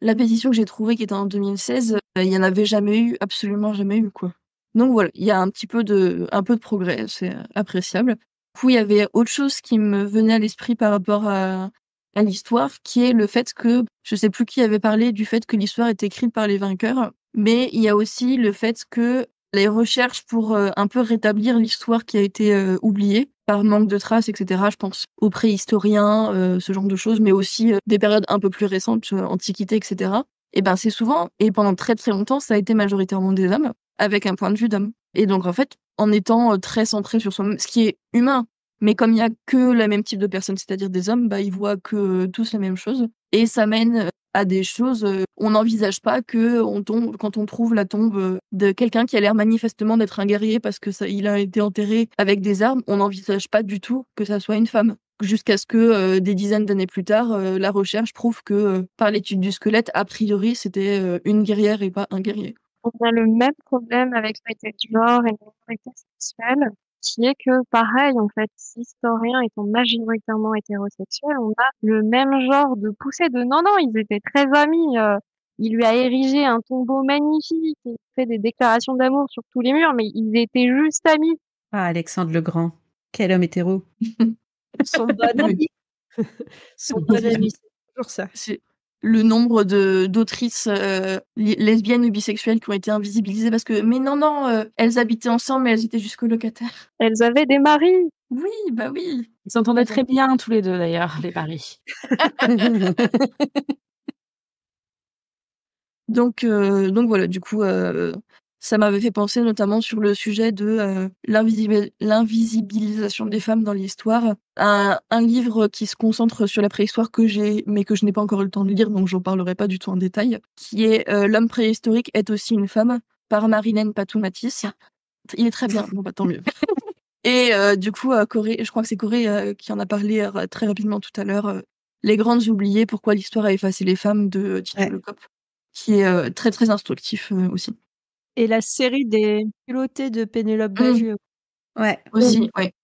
La pétition que j'ai trouvée, qui était en 2016, il y en avait jamais eu, absolument jamais eu, quoi. Donc voilà, il y a un peu de progrès, c'est appréciable. Du coup, il y avait autre chose qui me venait à l'esprit par rapport à l'histoire, qui est le fait que, je sais plus qui avait parlé du fait que l'histoire est écrite par les vainqueurs, mais il y a aussi le fait que les recherches pour un peu rétablir l'histoire qui a été oubliée par manque de traces, etc. Je pense aux préhistoriens, ce genre de choses, mais aussi des périodes un peu plus récentes, Antiquité, etc. Et ben c'est souvent, et pendant très très longtemps, ça a été majoritairement des hommes, avec un point de vue d'homme. Et donc en fait, en étant très centré sur soi-même, ce qui est humain, mais comme il y a que le même type de personnes, c'est-à-dire des hommes, bah ils voient que tous la même chose, et ça mène à des choses. On n'envisage pas que quand on trouve la tombe de quelqu'un qui a l'air manifestement d'être un guerrier parce que il a été enterré avec des armes, on n'envisage pas du tout que ça soit une femme. Jusqu'à ce que des dizaines d'années plus tard, la recherche prouve que par l'étude du squelette, a priori, c'était une guerrière et pas un guerrier. On a le même problème avec l'identité du genre et l'identité sexuelle, qui est que, pareil, en fait, historiens étant majoritairement hétérosexuels, on a le même genre de poussée de non, ils étaient très amis, il lui a érigé un tombeau magnifique, il fait des déclarations d'amour sur tous les murs, mais ils étaient juste amis. Ah, Alexandre le Grand, quel homme hétéro. Son bon ami. Son bon ami, c'est toujours ça. C'est le nombre d'autrices lesbiennes ou bisexuelles qui ont été invisibilisées parce que elles habitaient ensemble mais elles étaient juste colocataires. Elles avaient des maris. Oui, bah oui. Ils s'entendaient très bien tous les deux d'ailleurs, les maris. Donc voilà, du coup, ça m'avait fait penser notamment sur le sujet de l'invisibilisation des femmes dans l'histoire. Un livre qui se concentre sur la préhistoire que j'ai, mais que je n'ai pas encore eu le temps de lire, donc j'en parlerai pas du tout en détail, qui est L'homme préhistorique est aussi une femme, par Marilène Patou-Matisse. Il est très bien, bon bah tant mieux. Et du coup, Corée, je crois que c'est Corée qui en a parlé très rapidement tout à l'heure, Les Grandes Oubliées, pourquoi l'histoire a effacé les femmes, de Tito Lecoq, qui est très très instructif aussi. Et la série des culottés de Pénélope Bagieux. Ouais. Aussi, ouais.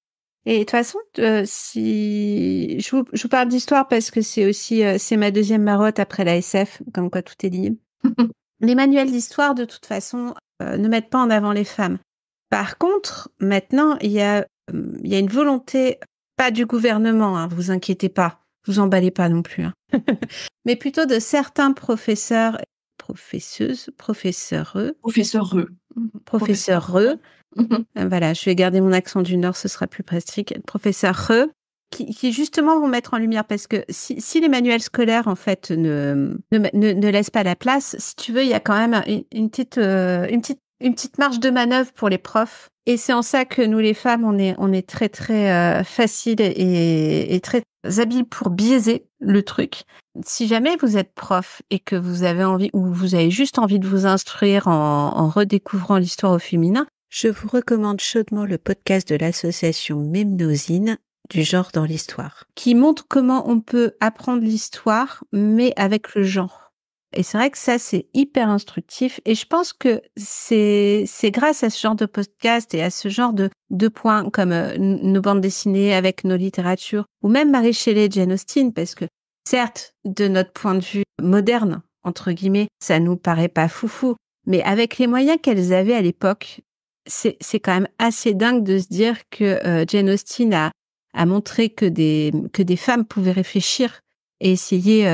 Et de toute façon, si je vous parle d'histoire parce que c'est aussi c'est ma deuxième marotte après la SF, comme quoi tout est lié. Les manuels d'histoire, de toute façon, ne mettent pas en avant les femmes. Par contre, maintenant, il y a une volonté, pas du gouvernement, hein, vous inquiétez pas, vous emballez pas non plus, hein. Mais plutôt de certains professeurs, professeureux. Voilà, je vais garder mon accent du Nord, ce sera plus pratique. Professeurs qui justement vont mettre en lumière, parce que si les manuels scolaires en fait ne laissent pas la place, si tu veux, il y a quand même une petite marge de manœuvre pour les profs. Et c'est en ça que nous les femmes, on est très très facile et très habiles pour biaiser le truc. Si jamais vous êtes prof et que vous avez envie, ou vous avez juste envie de vous instruire en redécouvrant l'histoire au féminin, je vous recommande chaudement le podcast de l'association Memnosine, du genre dans l'histoire, qui montre comment on peut apprendre l'histoire, mais avec le genre. Et c'est vrai que ça, c'est hyper instructif. Et je pense que c'est grâce à ce genre de podcast et à ce genre de points, comme nos bandes dessinées avec nos littératures, ou même Mary Shelley et Jane Austen, parce que certes, de notre point de vue moderne, entre guillemets, ça nous paraît pas foufou, mais avec les moyens qu'elles avaient à l'époque, c'est quand même assez dingue de se dire que Jane Austen a montré que des femmes pouvaient réfléchir et essayer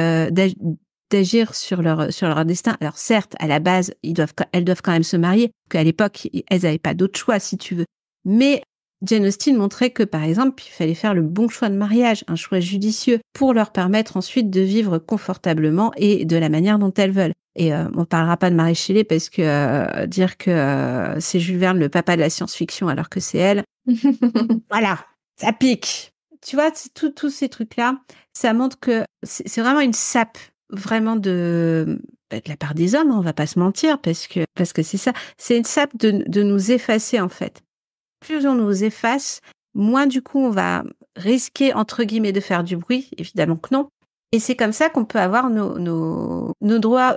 d'agir sur leur destin. Alors certes, à la base, elles doivent quand même se marier, qu'à l'époque, elles n'avaient pas d'autre choix, si tu veux. Mais Jane Austen montrait que, par exemple, il fallait faire le bon choix de mariage, un choix judicieux, pour leur permettre ensuite de vivre confortablement et de la manière dont elles veulent. Et on parlera pas de Mary Shelley parce que dire que c'est Jules Verne le papa de la science-fiction alors que c'est elle, voilà, ça pique. Tu vois, tous ces trucs-là, ça montre que c'est vraiment une sape, vraiment de la part des hommes, on va pas se mentir, parce que c'est ça, c'est une sape de nous effacer en fait. Plus on nous efface, moins du coup on va risquer, entre guillemets, de faire du bruit? Évidemment que non. Et c'est comme ça qu'on peut avoir nos droits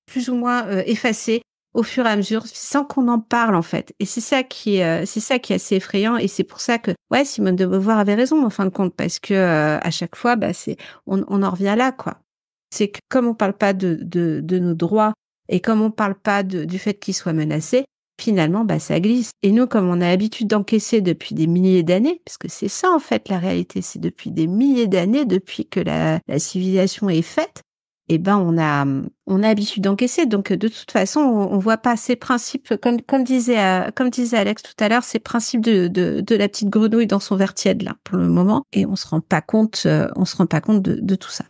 plus ou moins effacés au fur et à mesure, sans qu'on en parle en fait. Et c'est ça qui est assez effrayant. Et c'est pour ça que Simone de Beauvoir avait raison en fin de compte, parce que à chaque fois, on en revient là, quoi. C'est que comme on parle pas de nos droits et comme on parle pas du fait qu'ils soient menacés, finalement, ça glisse. Et nous, comme on a l'habitude d'encaisser depuis des milliers d'années, parce que c'est ça, en fait, la réalité, c'est depuis des milliers d'années, depuis que la civilisation est faite, on a l'habitude d'encaisser. Donc, de toute façon, on voit pas ces principes, comme disait Alex tout à l'heure, ces principes de la petite grenouille dans son verre tiède, là, pour le moment. Et on se rend pas compte de tout ça.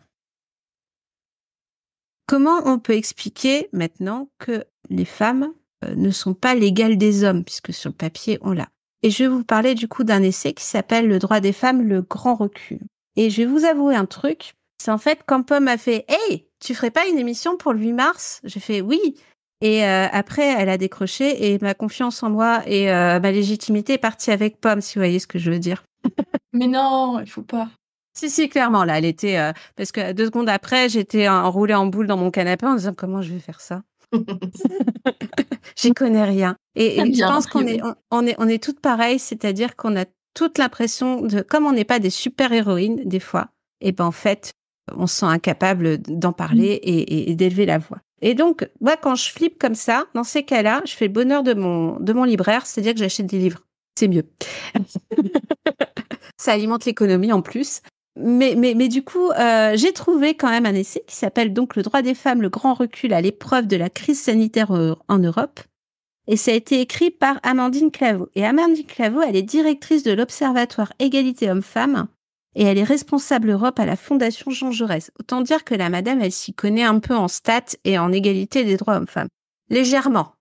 Comment on peut expliquer maintenant que les femmes ne sont pas l'égale des hommes, puisque sur le papier, on l'a. Et je vais vous parler du coup d'un essai qui s'appelle « Le droit des femmes, le grand recul ». Et je vais vous avouer un truc, c'est en fait quand Pomme a fait « Hey, tu ferais pas une émission pour le 8 mars ?» J'ai fait « Oui ». Et après, elle a décroché et ma confiance en moi et ma légitimité est partie avec Pomme, si vous voyez ce que je veux dire. Mais non, il faut pas. Si, clairement, là, elle était... parce que 2 secondes après, j'étais enroulée en boule dans mon canapé en disant « Comment je vais faire ça ?» J'y connais rien. Et je pense qu'on est toutes pareilles, c'est-à-dire qu'on a toute l'impression comme on n'est pas des super-héroïnes, des fois, en fait, on se sent incapable d'en parler et d'élever la voix. Et donc, moi, quand je flippe comme ça, dans ces cas-là, je fais le bonheur de mon libraire, c'est-à-dire que j'achète des livres. C'est mieux. Ça alimente l'économie en plus. Mais du coup, j'ai trouvé quand même un essai qui s'appelle donc « Le droit des femmes, le grand recul à l'épreuve de la crise sanitaire en Europe ». Et ça a été écrit par Amandine Claveau. Et Amandine Claveau, elle est directrice de l'Observatoire Égalité Hommes-Femmes et elle est responsable Europe à la Fondation Jean Jaurès. Autant dire que la madame, elle s'y connaît un peu en stats et en égalité des droits hommes-femmes. Légèrement.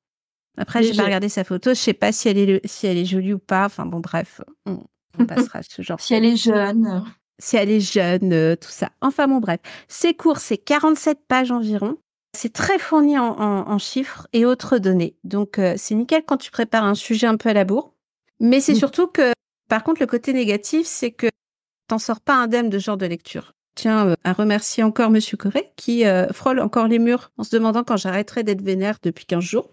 Après, j'ai pas regardé sa photo, je sais pas si elle est jolie ou pas. Enfin bon, bref, on passera ce genre. Si elle est jeune. Si elle est jeune, tout ça. Enfin bon, bref. C'est court, c'est 47 pages environ. C'est très fourni en chiffres et autres données. Donc, c'est nickel quand tu prépares un sujet un peu à la bourre. Mais c'est surtout que, par contre, le côté négatif, c'est que t'en sors pas indemne de ce genre de lecture. Tiens, à remercier encore Monsieur Corré, qui frôle encore les murs en se demandant quand j'arrêterai d'être vénère depuis 15 jours.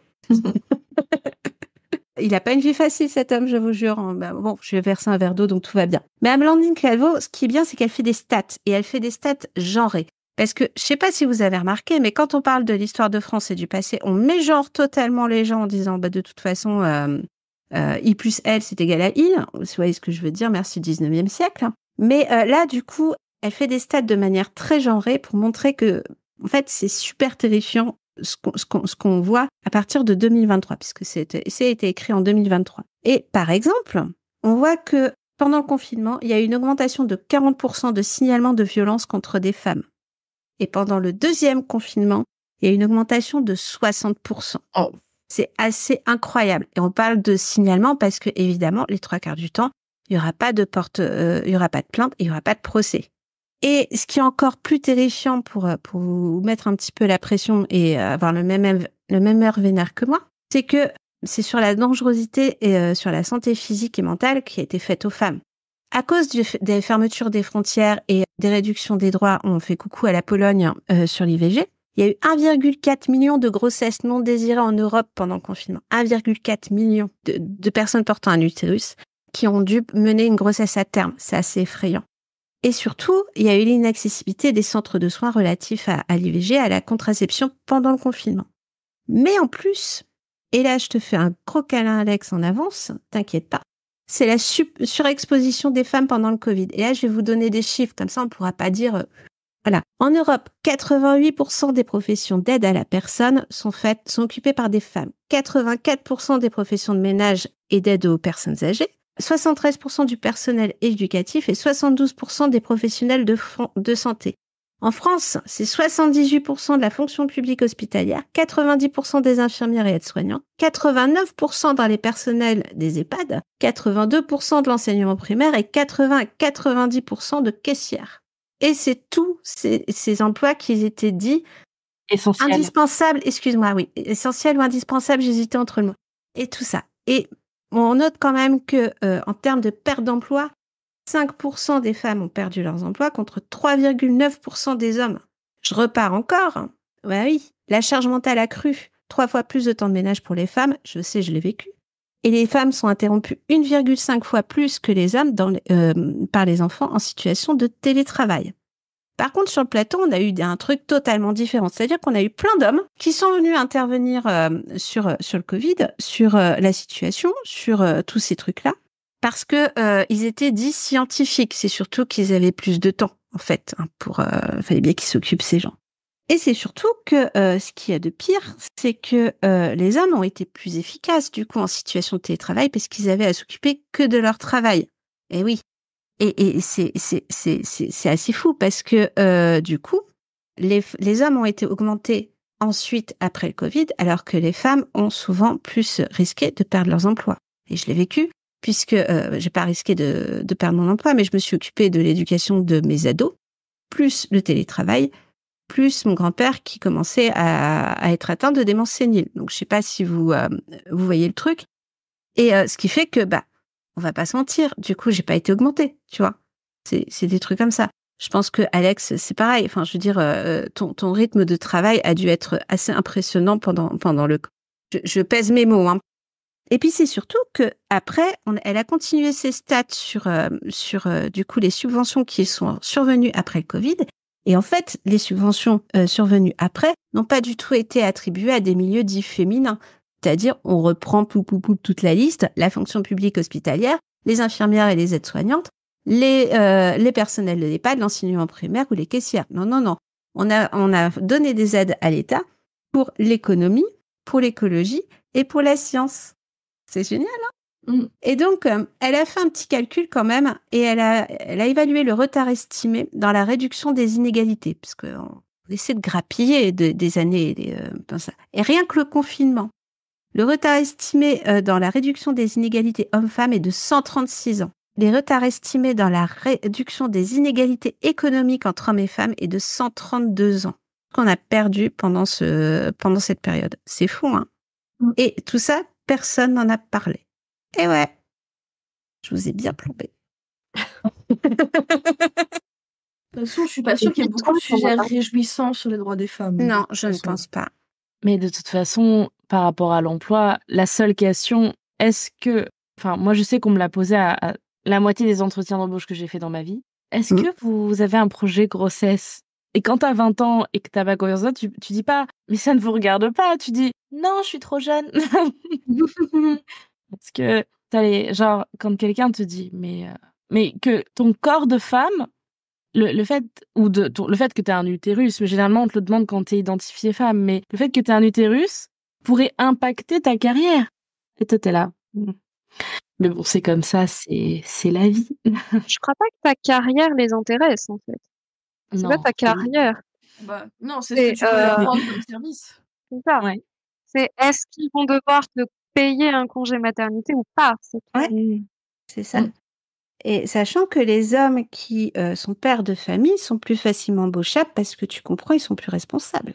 Il a pas une vie facile, cet homme, je vous jure. Bon, je vais verser un verre d'eau, donc tout va bien. Mais Amandine Claveau, ce qui est bien, c'est qu'elle fait des stats. Et elle fait des stats genrées. Parce que, je sais pas si vous avez remarqué, mais quand on parle de l'histoire de France et du passé, on mégenre totalement les gens en disant, de toute façon, I plus L, c'est égal à I. Vous voyez ce que je veux dire? Merci 19e siècle. Mais là, du coup, elle fait des stats de manière très genrée pour montrer que, en fait, c'est super terrifiant ce qu'on voit à partir de 2023, puisque c'est a été écrit en 2023. Et par exemple, on voit que pendant le confinement, il y a une augmentation de 40% de signalements de violences contre des femmes. Et pendant le 2e confinement, il y a une augmentation de 60%. Oh. C'est assez incroyable. Et on parle de signalement parce que, évidemment, les 3/4 du temps, il y aura pas de plainte, il y aura pas de procès. Et ce qui est encore plus terrifiant pour vous mettre un petit peu la pression et avoir le même air vénère que moi, c'est que c'est sur la dangerosité et sur la santé physique et mentale qui a été faite aux femmes. À cause des fermetures des frontières et des réductions des droits, on fait coucou à la Pologne sur l'IVG. Il y a eu 1,4 million de grossesses non désirées en Europe pendant le confinement. 1,4 million de personnes portant un utérus qui ont dû mener une grossesse à terme. C'est assez effrayant. Et surtout, il y a eu l'inaccessibilité des centres de soins relatifs à l'IVG, à la contraception pendant le confinement. Mais en plus, et là je te fais un gros câlin Alex en avance, t'inquiète pas, c'est la surexposition des femmes pendant le Covid. Et là je vais vous donner des chiffres, comme ça on ne pourra pas dire... Voilà. En Europe, 88% des professions d'aide à la personne sont occupées par des femmes. 84% des professions de ménage et d'aide aux personnes âgées. 73% du personnel éducatif et 72% des professionnels de santé. En France, c'est 78% de la fonction publique hospitalière, 90% des infirmières et aides-soignants, 89% dans les personnels des EHPAD, 82% de l'enseignement primaire et 90% de caissières. Et c'est tous ces emplois qui étaient dits essentiels. Indispensables, excuse-moi, oui, essentiels ou indispensables, j'hésitais entre le mot. Et tout ça. Et on note quand même que, en termes de perte d'emploi, 5% des femmes ont perdu leurs emplois contre 3,9% des hommes. Je repars encore. Ouais, oui, la charge mentale a cru. 3 fois plus de temps de ménage pour les femmes. Je sais, je l'ai vécu. Et les femmes sont interrompues 1,5 fois plus que les hommes par les enfants en situation de télétravail. Par contre, sur le plateau, on a eu un truc totalement différent. C'est-à-dire qu'on a eu plein d'hommes qui sont venus intervenir sur le Covid, sur la situation, sur tous ces trucs-là, parce que ils étaient dits scientifiques. C'est surtout qu'ils avaient plus de temps, en fait, fallait bien qu'ils s'occupent ces gens. Et c'est surtout que ce qu'il y a de pire, c'est que les hommes ont été plus efficaces, du coup, en situation de télétravail, parce qu'ils avaient à s'occuper que de leur travail. Et oui. Et c'est assez fou parce que du coup, les hommes ont été augmentés ensuite après le Covid, alors que les femmes ont souvent plus risqué de perdre leurs emplois. Et je l'ai vécu puisque j'ai pas risqué de perdre mon emploi, mais je me suis occupée de l'éducation de mes ados, plus le télétravail, plus mon grand-père qui commençait à être atteint de démence sénile. Donc je sais pas si vous voyez le truc. Et ce qui fait que on va pas se mentir, du coup, j'ai pas été augmentée, tu vois. C'est des trucs comme ça. Je pense que Alex, c'est pareil. Enfin, je veux dire, ton rythme de travail a dû être assez impressionnant pendant le. Je pèse mes mots, hein. Et puis c'est surtout que après, elle a continué ses stats sur du coup les subventions qui sont survenues après le Covid. Et en fait, les subventions survenues après n'ont pas du tout été attribuées à des milieux dits féminins. C'est-à-dire, on reprend toute la liste, la fonction publique hospitalière, les infirmières et les aides-soignantes, les personnels de l'EHPAD, l'enseignement primaire ou les caissières. Non. On a donné des aides à l'État pour l'économie, pour l'écologie et pour la science. C'est génial, hein? Et donc, elle a fait un petit calcul quand même et elle a évalué le retard estimé dans la réduction des inégalités, parce qu'on essaie de grappiller des années dans ça. Et rien que le confinement, le retard estimé dans la réduction des inégalités hommes-femmes est de 136 ans. Les retards estimés dans la réduction des inégalités économiques entre hommes et femmes est de 132 ans qu'on a perdu pendant cette période. C'est fou, hein? Et tout ça, personne n'en a parlé. Et ouais, je vous ai bien plombé. De toute façon, je suis pas sûre qu'il y ait beaucoup de sujets réjouissants sur les droits des femmes. Non, je ne pense pas. Mais de toute façon, par rapport à l'emploi, la seule question, est-ce que... Enfin, moi, je sais qu'on me l'a posé à la moitié des entretiens d'embauche que j'ai fait dans ma vie. Est-ce que vous avez un projet grossesse? Et quand t'as 20 ans et que t'as pas confiance en toi, tu dis pas « Mais ça ne vous regarde pas !» Tu dis « Non, je suis trop jeune !» Parce que genre, quand quelqu'un te dit mais que ton corps de femme, le fait que tu as un utérus, mais généralement on te le demande quand tu es identifiée femme, mais le fait que tu as un utérus pourrait impacter ta carrière. Et toi, t'es là. Mais bon, c'est comme ça, c'est la vie. Je crois pas que ta carrière les intéresse, en fait. C'est pas ta carrière. Non, c'est ce que tu peux leur rendre comme service. C'est ça. Ouais. C'est est-ce qu'ils vont devoir te payer un congé maternité ou pas? C'est ça. Et sachant que les hommes qui sont pères de famille sont plus facilement embauchables parce que tu comprends, ils sont plus responsables.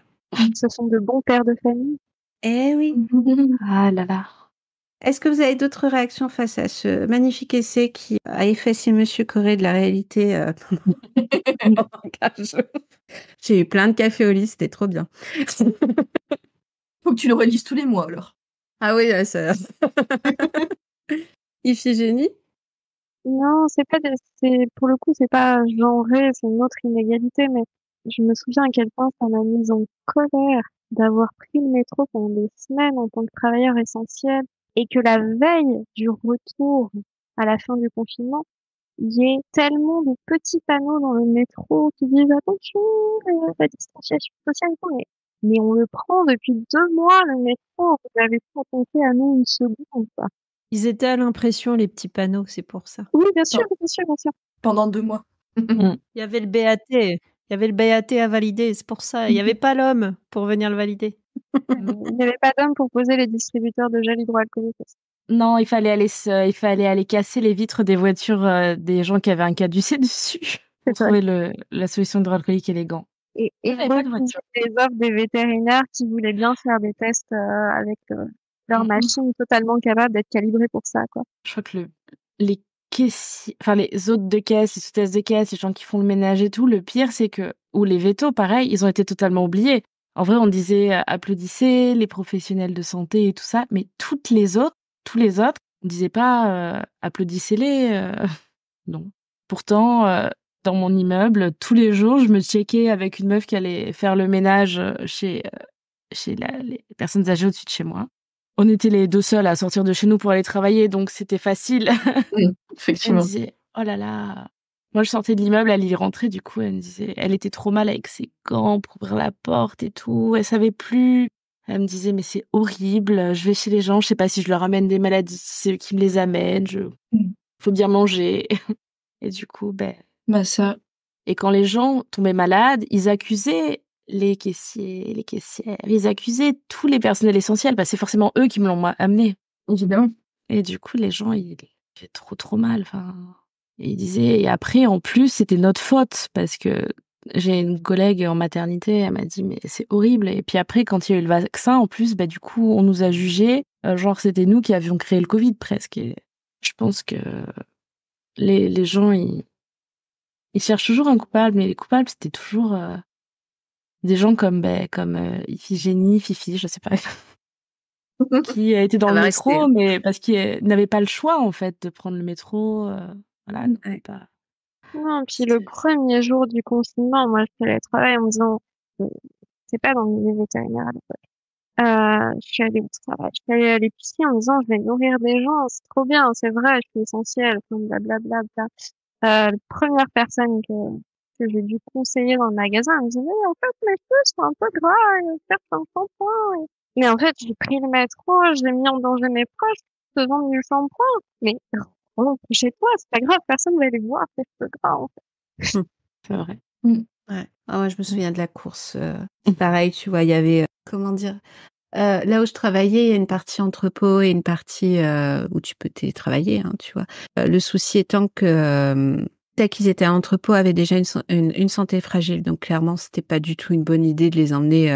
Ce sont de bons pères de famille. Eh oui. Ah là là. Est-ce que vous avez d'autres réactions face à ce magnifique essai qui a effacé Monsieur Corée de la réalité pendant 15 jours? J'ai eu plein de café au lit, c'était trop bien. Faut que tu le relises tous les mois, alors. Ah oui, ça... Iphigénie? Non, pour le coup, c'est pas genré, c'est une autre inégalité, mais je me souviens à quel point ça m'a mise en colère d'avoir pris le métro pendant des semaines en tant que travailleur essentiel et que la veille du retour à la fin du confinement, il y ait tellement de petits panneaux dans le métro qui disent attention, la distanciation sociale, mais on le prend depuis 2 mois, le métro, vous n'avez pas pensé à nous une seconde, quoi. Ils étaient à l'impression, les petits panneaux, c'est pour ça. Oui, bien sûr, bien sûr, bien sûr. Pendant 2 mois. Il y avait le BAT. Il y avait le BAT à valider, c'est pour ça. Il n'y avait pas l'homme pour venir le valider. Il n'y avait pas d'homme pour poser les distributeurs de gel hydroalcoolique. Non, il fallait aller casser les vitres des voitures des gens qui avaient un caducé dessus pour trouver la solution hydroalcoolique élégant. Et les offres des vétérinaires qui voulaient bien faire des tests avec leur machine totalement capable d'être calibrée pour ça, quoi. Je crois que les caissiers, enfin les hôtes de caisse, les hôtesses de caisse, les gens qui font le ménage et tout, le pire c'est que, ou les vétos, pareil, ils ont été totalement oubliés. En vrai, on disait applaudissez les professionnels de santé et tout ça, mais tous les autres, on disait pas applaudissez-les. Non. Pourtant, dans mon immeuble, tous les jours, je me checkais avec une meuf qui allait faire le ménage chez les personnes âgées au-dessus de chez moi. On était les deux seuls à sortir de chez nous pour aller travailler, donc c'était facile. Elle me Effectivement. disait oh là là. Moi, je sortais de l'immeuble, elle y rentrait, du coup, elle me disait, elle était trop mal avec ses gants pour ouvrir la porte et tout, elle savait plus. Elle me disait, mais c'est horrible, je vais chez les gens, je sais pas si je leur amène des maladies, si c'est eux qui me les amènent, faut bien manger. Et du coup, Bah ça, et quand les gens tombaient malades, ils accusaient les caissiers, les caissières, ils accusaient tous les personnels essentiels, c'est forcément eux qui me l'ont amené. évidemment. Et du coup, les gens, ils avaient trop mal, Et ils disaient, et après, en plus, c'était notre faute, parce que j'ai une collègue en maternité, elle m'a dit, mais c'est horrible. Et puis après, quand il y a eu le vaccin, en plus, du coup, on nous a jugés, genre c'était nous qui avions créé le Covid presque. Et je pense que les gens, ils cherchent toujours un coupable, mais les coupables, c'était toujours des gens comme Iphigénie, Fifi, je sais pas, qui étaient dans Ça le va métro, rester. mais parce qu'ils n'avaient pas le choix, en fait, de prendre le métro. Voilà, non, Ouais. pas. Non, puis le premier jour du confinement, moi, je faisais le travail en me disant, euh, c'est pas dans le milieu vétérinaire à l'époque. Je suis allée au travail, je suis allée à l'épicerie en me disant, je vais nourrir des gens, c'est trop bien, c'est vrai, je suis essentielle, blablabla. La première personne que j'ai dû conseiller dans le magasin, elle me disait, en fait, mes cheveux sont un peu gras, faire un shampoing. Mais en fait, j'ai pris le métro, j'ai mis en danger mes proches, faisant du shampoing. Mais rentre chez toi, c'est pas grave, personne va aller voir tes cheveux gras, en fait. C'est vrai. Ouais. Ah, moi, je me souviens de la course. Pareil, tu vois, il y avait, comment dire, là où je travaillais, il y a une partie entrepôt et une partie où tu peux télétravailler, hein, tu vois. Le souci étant que dès qu'ils étaient à l'entrepôt, avaient déjà une santé fragile. Donc, clairement, c'était pas du tout une bonne idée de les emmener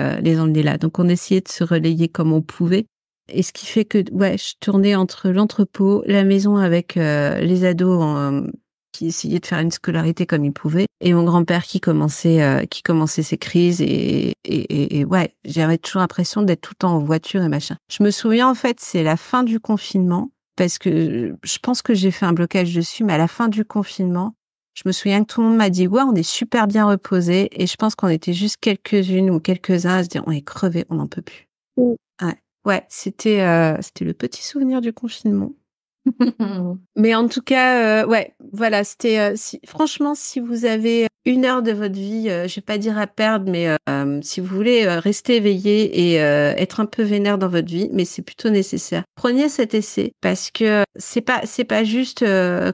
là. Donc, on essayait de se relayer comme on pouvait. Et ce qui fait que, ouais, je tournais entre l'entrepôt, la maison avec les ados qui essayaient de faire une scolarité comme ils pouvaient, et mon grand-père qui commençait ses crises, et ouais, j'avais toujours l'impression d'être tout le temps en voiture et machin. Je me souviens, en fait, c'est la fin du confinement, parce que je pense que j'ai fait un blocage dessus, mais à la fin du confinement, je me souviens que tout le monde m'a dit, ouais, on est super bien reposés, et je pense qu'on était juste quelques-unes ou quelques-uns à se dire, on est crevés, on n'en peut plus. Ouais, c'était le petit souvenir du confinement. Mais en tout cas, ouais, voilà, c'était franchement, si vous avez 1 heure de votre vie, je vais pas dire à perdre, mais si vous voulez rester éveillé et être un peu vénère dans votre vie, mais c'est plutôt nécessaire. Prenez cet essai, parce que c'est pas juste,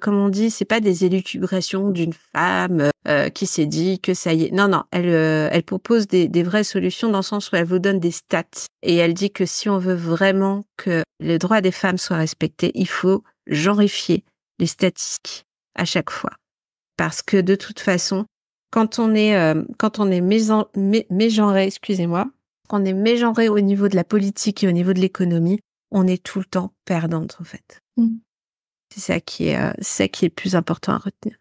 comme on dit, c'est pas des élucubrations d'une femme qui s'est dit que ça y est. Non, elle propose des vraies solutions, dans le sens où elle vous donne des stats, et elle dit que si on veut vraiment que les droits des femmes soient respectés, il faut genrifier les statistiques à chaque fois. Parce que de toute façon, quand on est mégenré, excusez-moi, quand on est mégenré au niveau de la politique et au niveau de l'économie, on est tout le temps perdante, en fait. C'est ça qui est le plus important à retenir.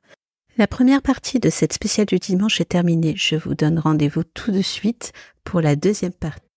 La première partie de cette spéciale du dimanche est terminée. Je vous donne rendez-vous tout de suite pour la deuxième partie.